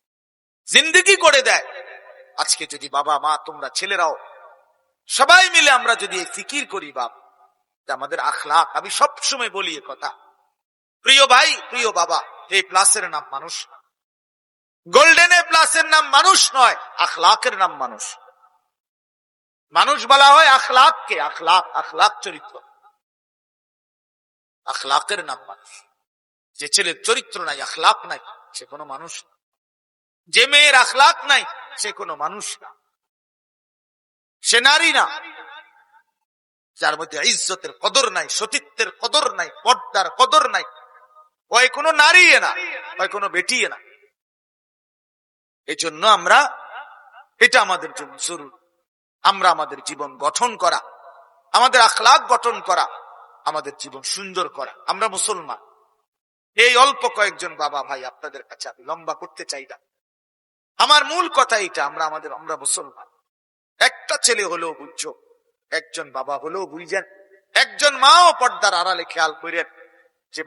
জিন্দেগি গড়ে দেয়। আজকে যদি বাবা মা তোমরা ছেলেরাও সবাই মিলে আমরা যদি এই ফিকির করি বাপ, আমাদের আখলাক, আমি সবসময় বলি এ কথা, প্রিয় ভাই প্রিয় বাবা, এই প্লাসের নাম মানুষ, গোল্ডেন এ প্লাসের নাম মানুষ নয়, আখলাকের নাম মানুষ। মানুষ বলা হয় আখলাককে, আখলাক, আখলাক চরিত্র। আখলাকের নাম মানুষ। যে ছেলের চরিত্র নাই, আখলাক নাই, সে কোনো মানুষ না। যে মেয়ের আখলাক নাই, সে কোনো মানুষ না, সে নারী না। যার মধ্যে ইজ্জতের কদর নাই, সতীত্বের কদর নাই, পর্দার কদর নাই, ওই কোনো নারী না, ওই কোনো বেটি না। এই জন্য আমরা, এটা আমাদের জন্য জরুরি, আমরা আমাদের জীবন গঠন করা, আমাদের আখলাক গঠন করা, আমাদের জীবন সুন্দর করা। আমরা মুসলমান। এই অল্প কয়েকজন বাবা ভাই আপনাদের কাছে আমি লম্বা করতে চাই না, আমার মূল কথা এটা, আমরা মুসলমান। একটা ছেলে হলেও বুঝছো, একজন বাবা হলেও বুঝছেন, একজন মাও পর্দার আড়ালে খেয়াল করেন যে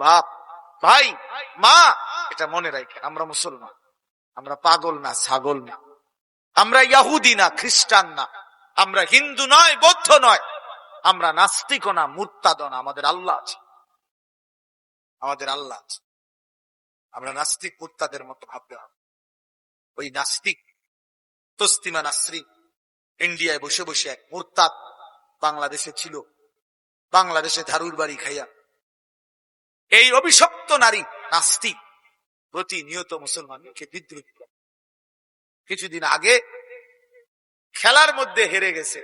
ভাই মা, এটা মনে রাখেন, আমরা মুসলমান। আমরা পাগল না, ছাগল না, আমরা ইহুদি না, খ্রিস্টান না, আমরা হিন্দু নয়, বৌদ্ধ নয়, আমরা নাস্তিক না, মুরতাদ না। আমাদের আল্লাহ আছে, আমাদের আল্লাহ আছে। আমরা নাস্তিক মুরতাদের মতো ভাবতে হবে। ওই নাস্তিক তসলিমা নাসরিন ইন্ডিয়ায় বসে বসে এক মুরতাদ বাংলাদেশে ছিল, বাংলাদেশে ধারুর বাড়ি খাইয়া। এই অভিশপ্ত নারী নাস্তিক প্রতিনিয়ত মুসলমানকে বিদ্রোহ করে। কিছুদিন আগে খেলার মধ্যে হেরে গেছে,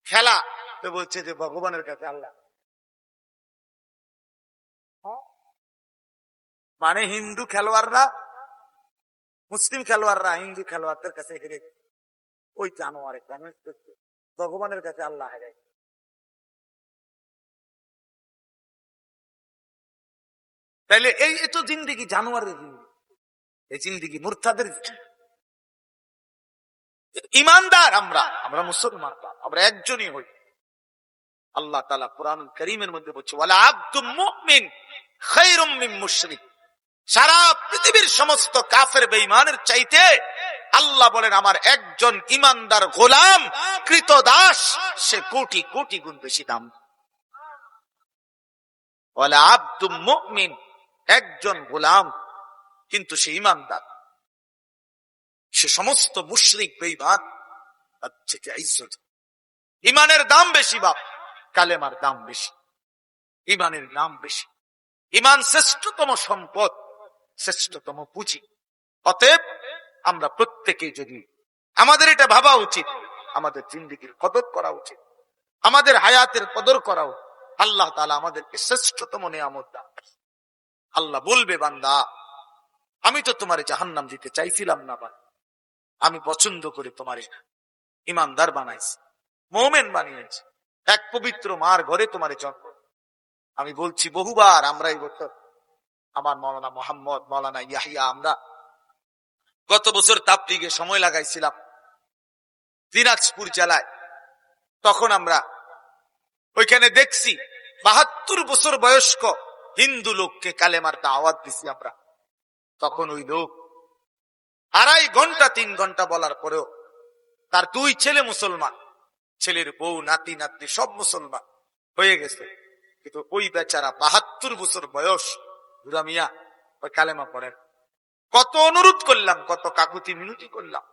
খেলা তো বলছে যে ভগবানের কাছে আল্লাহ, মানে হিন্দু খেলোয়াড়রা, মুসলিম খেলোয়াড়রা হিন্দু খেলোয়াড়দের কাছে হেরে গেছে। ওই জানোয়ার ভগবানের কাছে আল্লাহ হেরে। তাইলে এই তো জিন্দিগি জানোয়ারের জিন্দিগি, এই জিন্দিগি মুরতাদের। ইমানদার আমরা মুসলমান, আমরা একজনই হই। আল্লাহ তাআলা কুরআনুল কারীমের মধ্যে বলছে, ওয়ালা আবদুম মুমিন খায়রুম মিন মুশরিক। সারা পৃথিবীর সমস্ত কাফের বেঈমানের চাইতে আল্লাহ বলেন আমার একজন ইমানদার গোলাম, কৃতদাস, সে কোটি কোটি গুণ বেশি দাম। ওয়ালা আবদুম মুমিন, একজন গোলাম কিন্তু সে ইমানদার, সে সমস্ত মুশরিক বেঈমান তার থেকে ইজ্জত। ইমানের দাম বেশি বাপ, কালেমার দাম বেশি, ইমানের দাম বেশি। ইমান শ্রেষ্ঠতম সম্পদ, শ্রেষ্ঠতম পুঁজি। অতএব আমরা প্রত্যেকেই যদি, আমাদের এটা ভাবা উচিত, আমাদের জিন্দেগির কদর করা উচিত, আমাদের হায়াতের কদর করা উচিত। আল্লাহ তাআলা আমাদেরকে শ্রেষ্ঠতম নিয়ামত দান। আল্লাহ বলবে, বান্দা আমি তো তোমারে জাহান্নাম দিতে চাইছিলাম না, আমি পছন্দ করে তোমারে ইমানদার বানাইছি, মুমিন বানিয়েছি, এক পবিত্র মার ঘরে তোমারে জন্ম। আমি বলছি বহুবার, আমরা এই বছর আমার মৌলানা মোহাম্মদ, মৌলানা ইয়াহিয়া, আমরা গত বছর তাবলীগে সময় লাগাইছিলাম দিনাজপুর জেলায়। তখন আমরা ওইখানে দেখছি ৭২ বছর বয়স্ক হিন্দু লোককে কালেমার দাওয়াত দিছি আমরা। তখন ওই লোক ২.৫ ঘন্টা ৩ ঘন্টা বলার পরেও তার ২ ছেলে মুসলমান, ছেলের বউ, নাতি নাতনি সব মুসলমান হয়ে গেছে, কিন্তু ওই বেচারা ৭২ বছর বয়স বুড়া মিয়া ওই কালেমা পড়েন। কত অনুরোধ করলাম, কত কাকুতি মিনতি করলাম,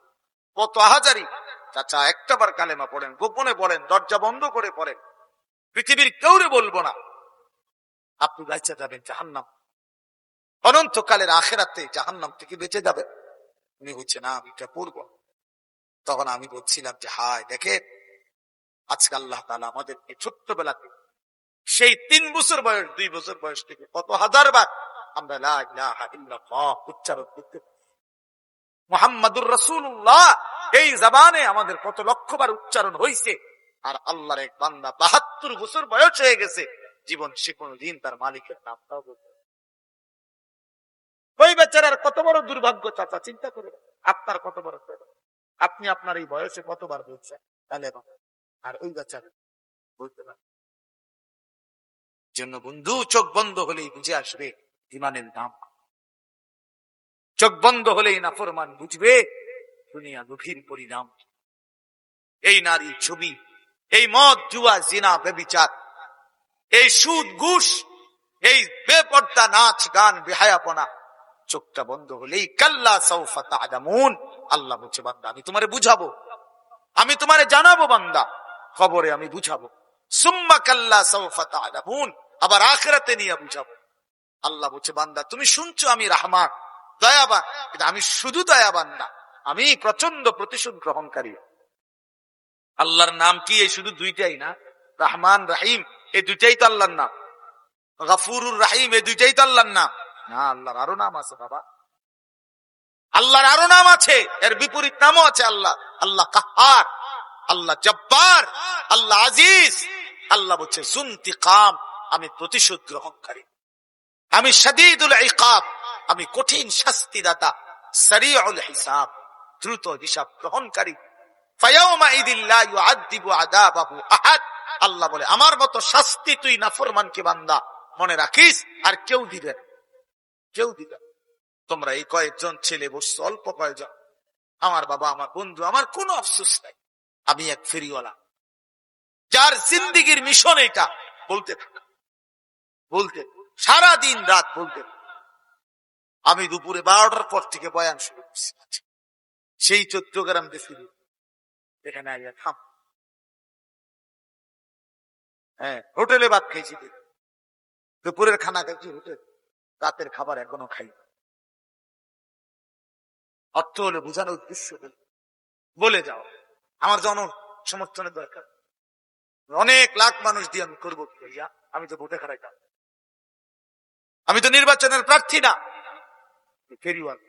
কত আহাজারি, চাচা একটাবার কালেমা পড়েন, গোপনে পড়েন, দরজা বন্ধ করে পড়েন, পৃথিবীর কেউরে বলবো না, আপনি বেঁচে যাবেন জাহান্নাম, অনন্তকালের আখেরাতে জাহান্নাম থেকে বেঁচে যাবেন। উনি হচ্ছে না, আমি এটা পড়বো। তখন আমি বলছিলাম যে হায় দেখেন, আজকে আল্লাহ তাআলা আমাদেরকে ছোট্টবেলাতে সেই ৩ বছর বয়স, ২ বছর বয়স থেকে কত হাজারবার আমরা লা ইলাহা ইল্লাল্লাহ উচ্চারণ করতে পারি। মুহাম্মাদুর রাসূলুল্লাহ এই জবানে আমাদের কত লক্ষবার উচ্চারণ হয়েছে। আর আল্লাহর এক বান্দা ৭২ বছর বয়স হয়ে গেছে, জীবন সে কোনদিন তার মালিকের নামটাও বলতে। ওই বেচারার কত বড় দুর্ভাগ্য চাচা, চিন্তা করে আপনার কত বড়, আপনি আপনার এই বয়সে কতবার বলছেন তাহলে, আর ওই বেচারা বলতে পারে। জন্য বন্ধু, চোখ বন্ধ হলেই বুঝে আসবে ইমানের দাম, চোখ বন্ধ হলেই নাফরমান বুঝবে দুনিয়া গভীর পরিণাম। এই নারী ছবি, এই মদ, জুয়া, জিনা, ব্যভিচার, এই সুদ, ঘুষ, এই বেপর্দা নাচ গান, বেহায়াপনা, চোখটা বন্ধ হলেই কাল্লা সাউফা তা'লামুন। আল্লাহ বলছে, বান্দা আমি তোমারে বুঝাবো, আমি তোমারে জানাবো, বান্দা খবরে আমি বুঝাবো। সুম্মা কাল্লা সাউফা তা'লামুন, আবার আখিরাতে নিয়ে বুঝাবো। আল্লাহ বলছে, বান্দা তুমি শুনছো আমি রহমান দয়াবান, কিন্তু আমি শুধু দয়াবান না, আমি প্রচন্ড প্রতিশোধ গ্রহণকারী। আল্লাহর নাম কি এই শুধু দুইটাই না? রহমান রাহিম এই দুইটাই তো আল্লাহর নাম। গফুরুর রাহিম এই দুইটাই তো আল্লাহর নাম না। আল্লাহর আরো নাম আছে বাবা, আল্লাহর আরো নাম আছে, এর বিপরীত নামও আছে। আল্লাহ আল্লাহ কাহার, আল্লাহ জব্বার, আল্লাহ আজিজ। আল্লাহ বলছে যুনতিকাম, আমি প্রতিশোধ গ্রহণকারী, আমি শাদীদুল ইকাব, আমি কঠিন শাস্তিদাতা, সারিউল হিসাব, দ্রুত হিসাব গ্রহণকারী। ফায়াউমা ইদিল লা ইউআযযিবু আযাবাহু আহাদ। আল্লাহ বলে আমার মতো শাস্তি তুই নাফরমানকে বান্দা মনে রাখিস আর কেউ দিবে না, কেউ দিবে না। তোমরা এই কয়েকজন ছেলে বসছো, অল্প কয়েকজন, আমার বাবা, আমার বন্ধু, আমার কোনো আফসোস নাই। আমি এক ফেরিওয়ালা যার জিন্দেগির মিশন এটা, বলতে থাকা, বলতে সারা দিন রাত বলতে। আমি দুপুরে 12টার পর থেকে বয়ান শুরু করছি, সেই চট্টগ্রাম দেখি এখানে আইয়া থাম। হ্যাঁ, হোটেলে ভাত খাইছি, দুপুরের খানা খাইছি হোটেল, রাতের খাবার এখনো খাই। অর্থ হলে বোঝানোর উদ্দেশ্য বলে যাও, আমার জন সমর্থনের দরকার, অনেক লাখ মানুষ দিয়ে আমি করবো কি ভাইয়া? আমি তো ভোটে খারাইতাম, আমি তো নির্বাচনের প্রার্থী না, ফেরিওয়াল।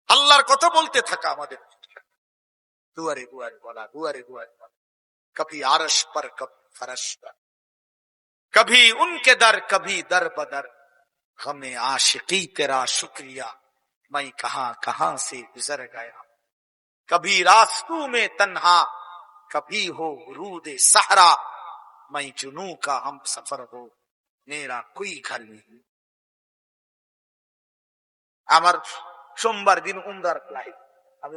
আল্লাহর কথা বলতে থাকা আমাদের দুয়ারে দুয়ারে বলা, দুয়ারে দুয়ারে বলা, কभी आरश पर कभी फरश पर, कभी उनके दर कभी दर बदर, हमें आशिकी तेरा शुक्रिया, मैं कहां कहां से गुजर गया, कभी रास्तों में तन्हा कभी हो रूदे सहरा, मैं जुनू का हम सफर हो मेरा कोई घर नहीं। আমার সোমবার দিন উমরার ফ্লাইট, আমি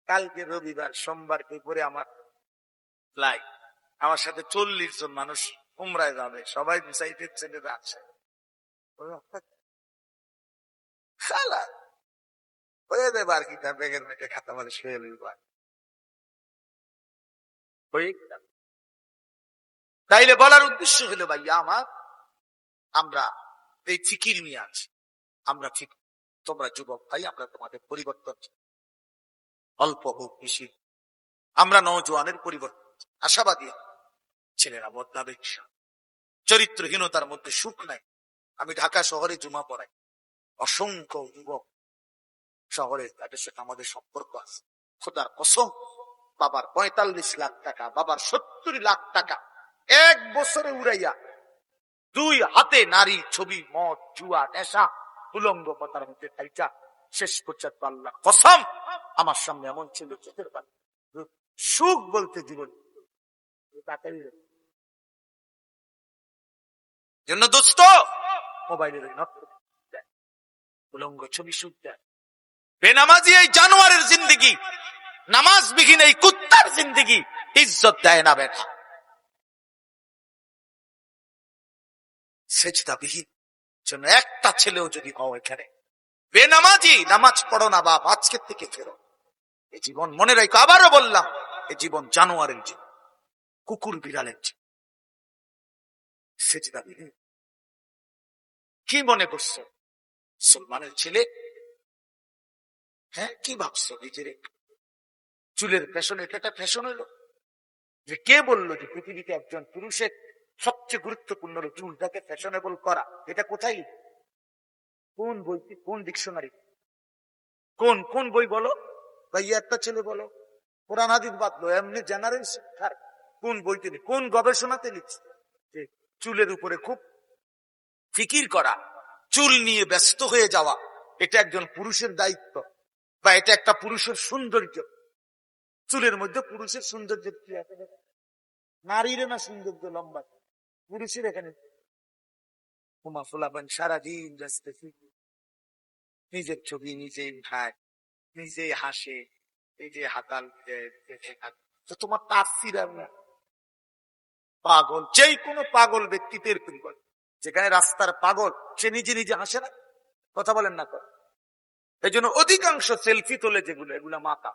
কালকে রবিবার, সোমবার দুপুরে আমার ফ্লাইট। আমার সাথে 40 জন মানুষ উমরায় যাবে, সবাই গুছাইতে ছেলে যাচ্ছে। হয়ে যাবে আর কি, তার ব্যাগের মেটে খাতা মারে শুয়ে লইব। তাইলে বলার উদ্দেশ্য হলো ভাইয়া আমার, আমরা এই ফিকির নিয়ে আছি, আমরা ঠিক, তোমরা যুবক ভাই, আমরা তোমাদের পরিবর্তন, অল্প হোক বেশি, আমরা নওজোয়ানের পরিবর্তন আশাবাদী। ছেলেরা বদলাবে, চরিত্রহীনতার মধ্যে সুখ নাই। আমি ঢাকা শহরে জুমা পড়াই, অসংখ্য যুবক শহরে, তাদের সাথে আমাদের সম্পর্ক আছে। খোদার কসম, বাবার 45 লাখ টাকা, বাবার 70 লাখ টাকা এক বছরে উড়াইয়া 2 হাতে নারী ছবি, মদ, জুয়া, নেশা, উলঙ্গ পতার মধ্যে খাইচা শেষ করছে। আল্লাহ কসম, আমার সামনে এমন ছিল চোখের পানি। সুখ বলতে জীবন জন্য দোস্ত মোবাইলের উলঙ্গ ছবি সুখ দেয়। বেনামাজি এই জানোয়ারের জিন্দেগি, নামাজ বিহীন এই কুত্তার জিন্দেগি ইজ্জত দেয় না বেটা। সেজদা বিহীন জন্য একটা ছেলেও যদি হও এখানে বেনামাজি, নামাজ পড়ো না বাপ, আজকের থেকে ফেরো। এই জীবন মনে রাখো, আবারও বললাম, এই জীবন জানোয়ারের জীবন, কুকুর বিড়ালের জীবন। সেজদা বিহীন কি মনে করছো মুসলমানের ছেলে? হ্যাঁ, কি ভাবছো নিজের? চুলের ফ্যাশন, এটা ফ্যাশন হলো? যে কে বললো যে পৃথিবীতে একজন পুরুষের সবচেয়ে গুরুত্বপূর্ণ হলো চুলটাকে ফ্যাশনেবল করা? এটা কোথায়, কোন বই, কোন ডিকশনারি, কোন কোন বই বলো ভাইয়া? একটা ছেলে বলো, কোরআন হাদিস বাদলো, এমনি জেনারেল শিক্ষার কোন বইতে, কোন গবেষণাতে লিখছে যে চুলের উপরে খুব ফিকির করা, চুল নিয়ে ব্যস্ত হয়ে যাওয়া, এটা একজন পুরুষের দায়িত্ব, বা এটা একটা পুরুষের সৌন্দর্য? চুলের মধ্যে পুরুষের সৌন্দর্য কি আছে? নারীর না সৌন্দর্য লম্বা, পুরুষের এখানে হুমা ফুলাবান সারাদিন নিজের ছবি নিজেই খায়, নিজেই হাসে, নিজে হাতাল, তো তোমার তাফসীর না? পাগল, যেই কোনো পাগল ব্যক্তিদের পরিবার, যেখানে রাস্তার পাগল সে নিজে নিজে হাসে না, কথা বলেন না? এই জন্য অধিকাংশ সেলফি তোলে যেগুলো, এগুলা মাতা,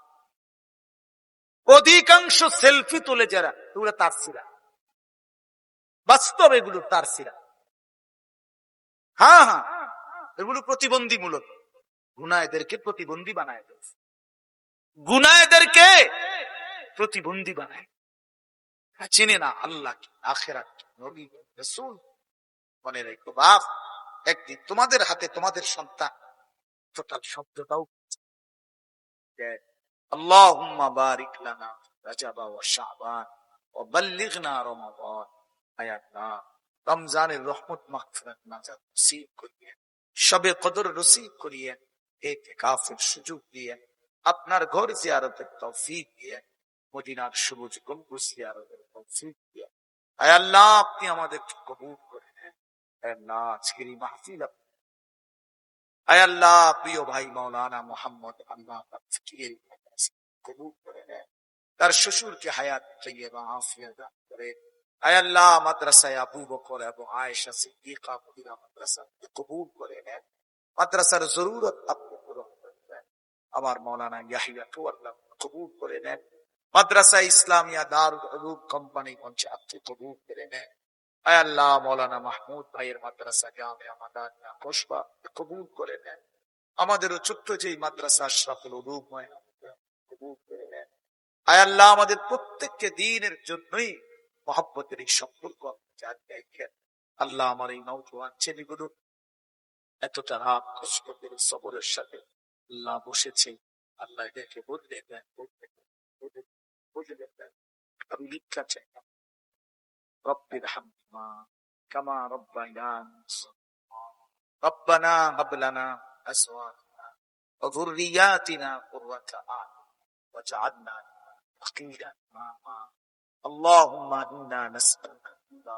অধিকাংশ সেলফি তোলে যারা, এগুলো তাফসীরা। বাস্তব এগুলো তার সিরা। হ্যাঁ হ্যাঁ, এগুলো প্রতিবন্ধীমূলক, গুনাহদেরকে প্রতিবন্ধী বানায় দিয়েছে, গুনাহদেরকে প্রতিবন্ধী বানায়। চিনে না আল্লাহ কি, আখিরাত কি, নবী রাসূল। মনে রেখো বাপ, একদিন তোমাদের হাতে তোমাদের সন্তান টোটাল শব্দটাও আল্লাহুম্মা বারিক লানা রাজাব ওয়া শাবান ওয়া বাল্লিগনা রমাদান। আয় আল্লাহ, রমজানের রহমত মাগফিরাত নাজাত নসিব করিয়ে, শবে কদর নসিব করিয়ে, ইতিকাফের সুযোগ দিয়ে, আপনার ঘর জিয়ারতের তৌফিক দিয়ে, মদিনার সবুজ গম্বুজ জিয়ারতের তৌফিক দিয়ে, আয় আল্লাহ আপনি আমাদেরকে কবুল করে নেন। আয় আল্লাহ আজকের এই মাহফিল, আয় আল্লাহ প্রিয় ভাই মাওলানা মোহাম্মদ আল্লাহ কবুল করে নেন, তার শ্বশুরকে হায়াত তাইয়্যিবা আফিয়াত দান করে। আয় আল্লাহ মাদ্রাসায় আবু বকর এবং আয়েশা সিদ্দিকা মদিনা মাদ্রাসা কবুল করে নেন, মাদ্রাসার জরুরত আপনি পূরণ করে দেন। আমার মাওলানা ইয়াহিয়াকে আল্লাহ কবুল করে নেন, মাদ্রাসা ইসলামিয়া দারুল উলুম কোম্পানি মঞ্চে আপনি কবুল করে নেন। আয় আল্লাহ মাওলানা মাহমুদ ভাইয়ের মাদ্রাসা জামিয়া মাদানিয়া কোসবা কবুল করে নেন, আমাদেরও ছোট্ট যেই মাদ্রাসা আশরাফুল উলুম কবুল করে নেন। আয় আল্লাহ আমাদের প্রত্যেককে দ্বীনের জন্যই মহব্বতের এই সম্পর্ক জারি রাখেন। আল্লাহ আমার এই নওজোয়ান ছেলেগুলো এতটা রাত কষ্ট করে সবরের সাথে আল্লাহ বসেছে, আল্লাহ এদেরকে বদলে দেন, বদলে দেন। আমি ভিক্ষা চাই না, رب ارحمهما كما ربياني صغيرا ربنا هب لنا أزواجنا وذرياتنا قرة أعين واجعلنا للمتقين إماما اللهم إنا نسألك الهدى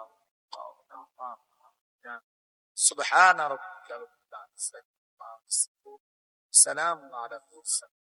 والتقى سبحان ربك رب العزة عما يصفون سلام على المرسلين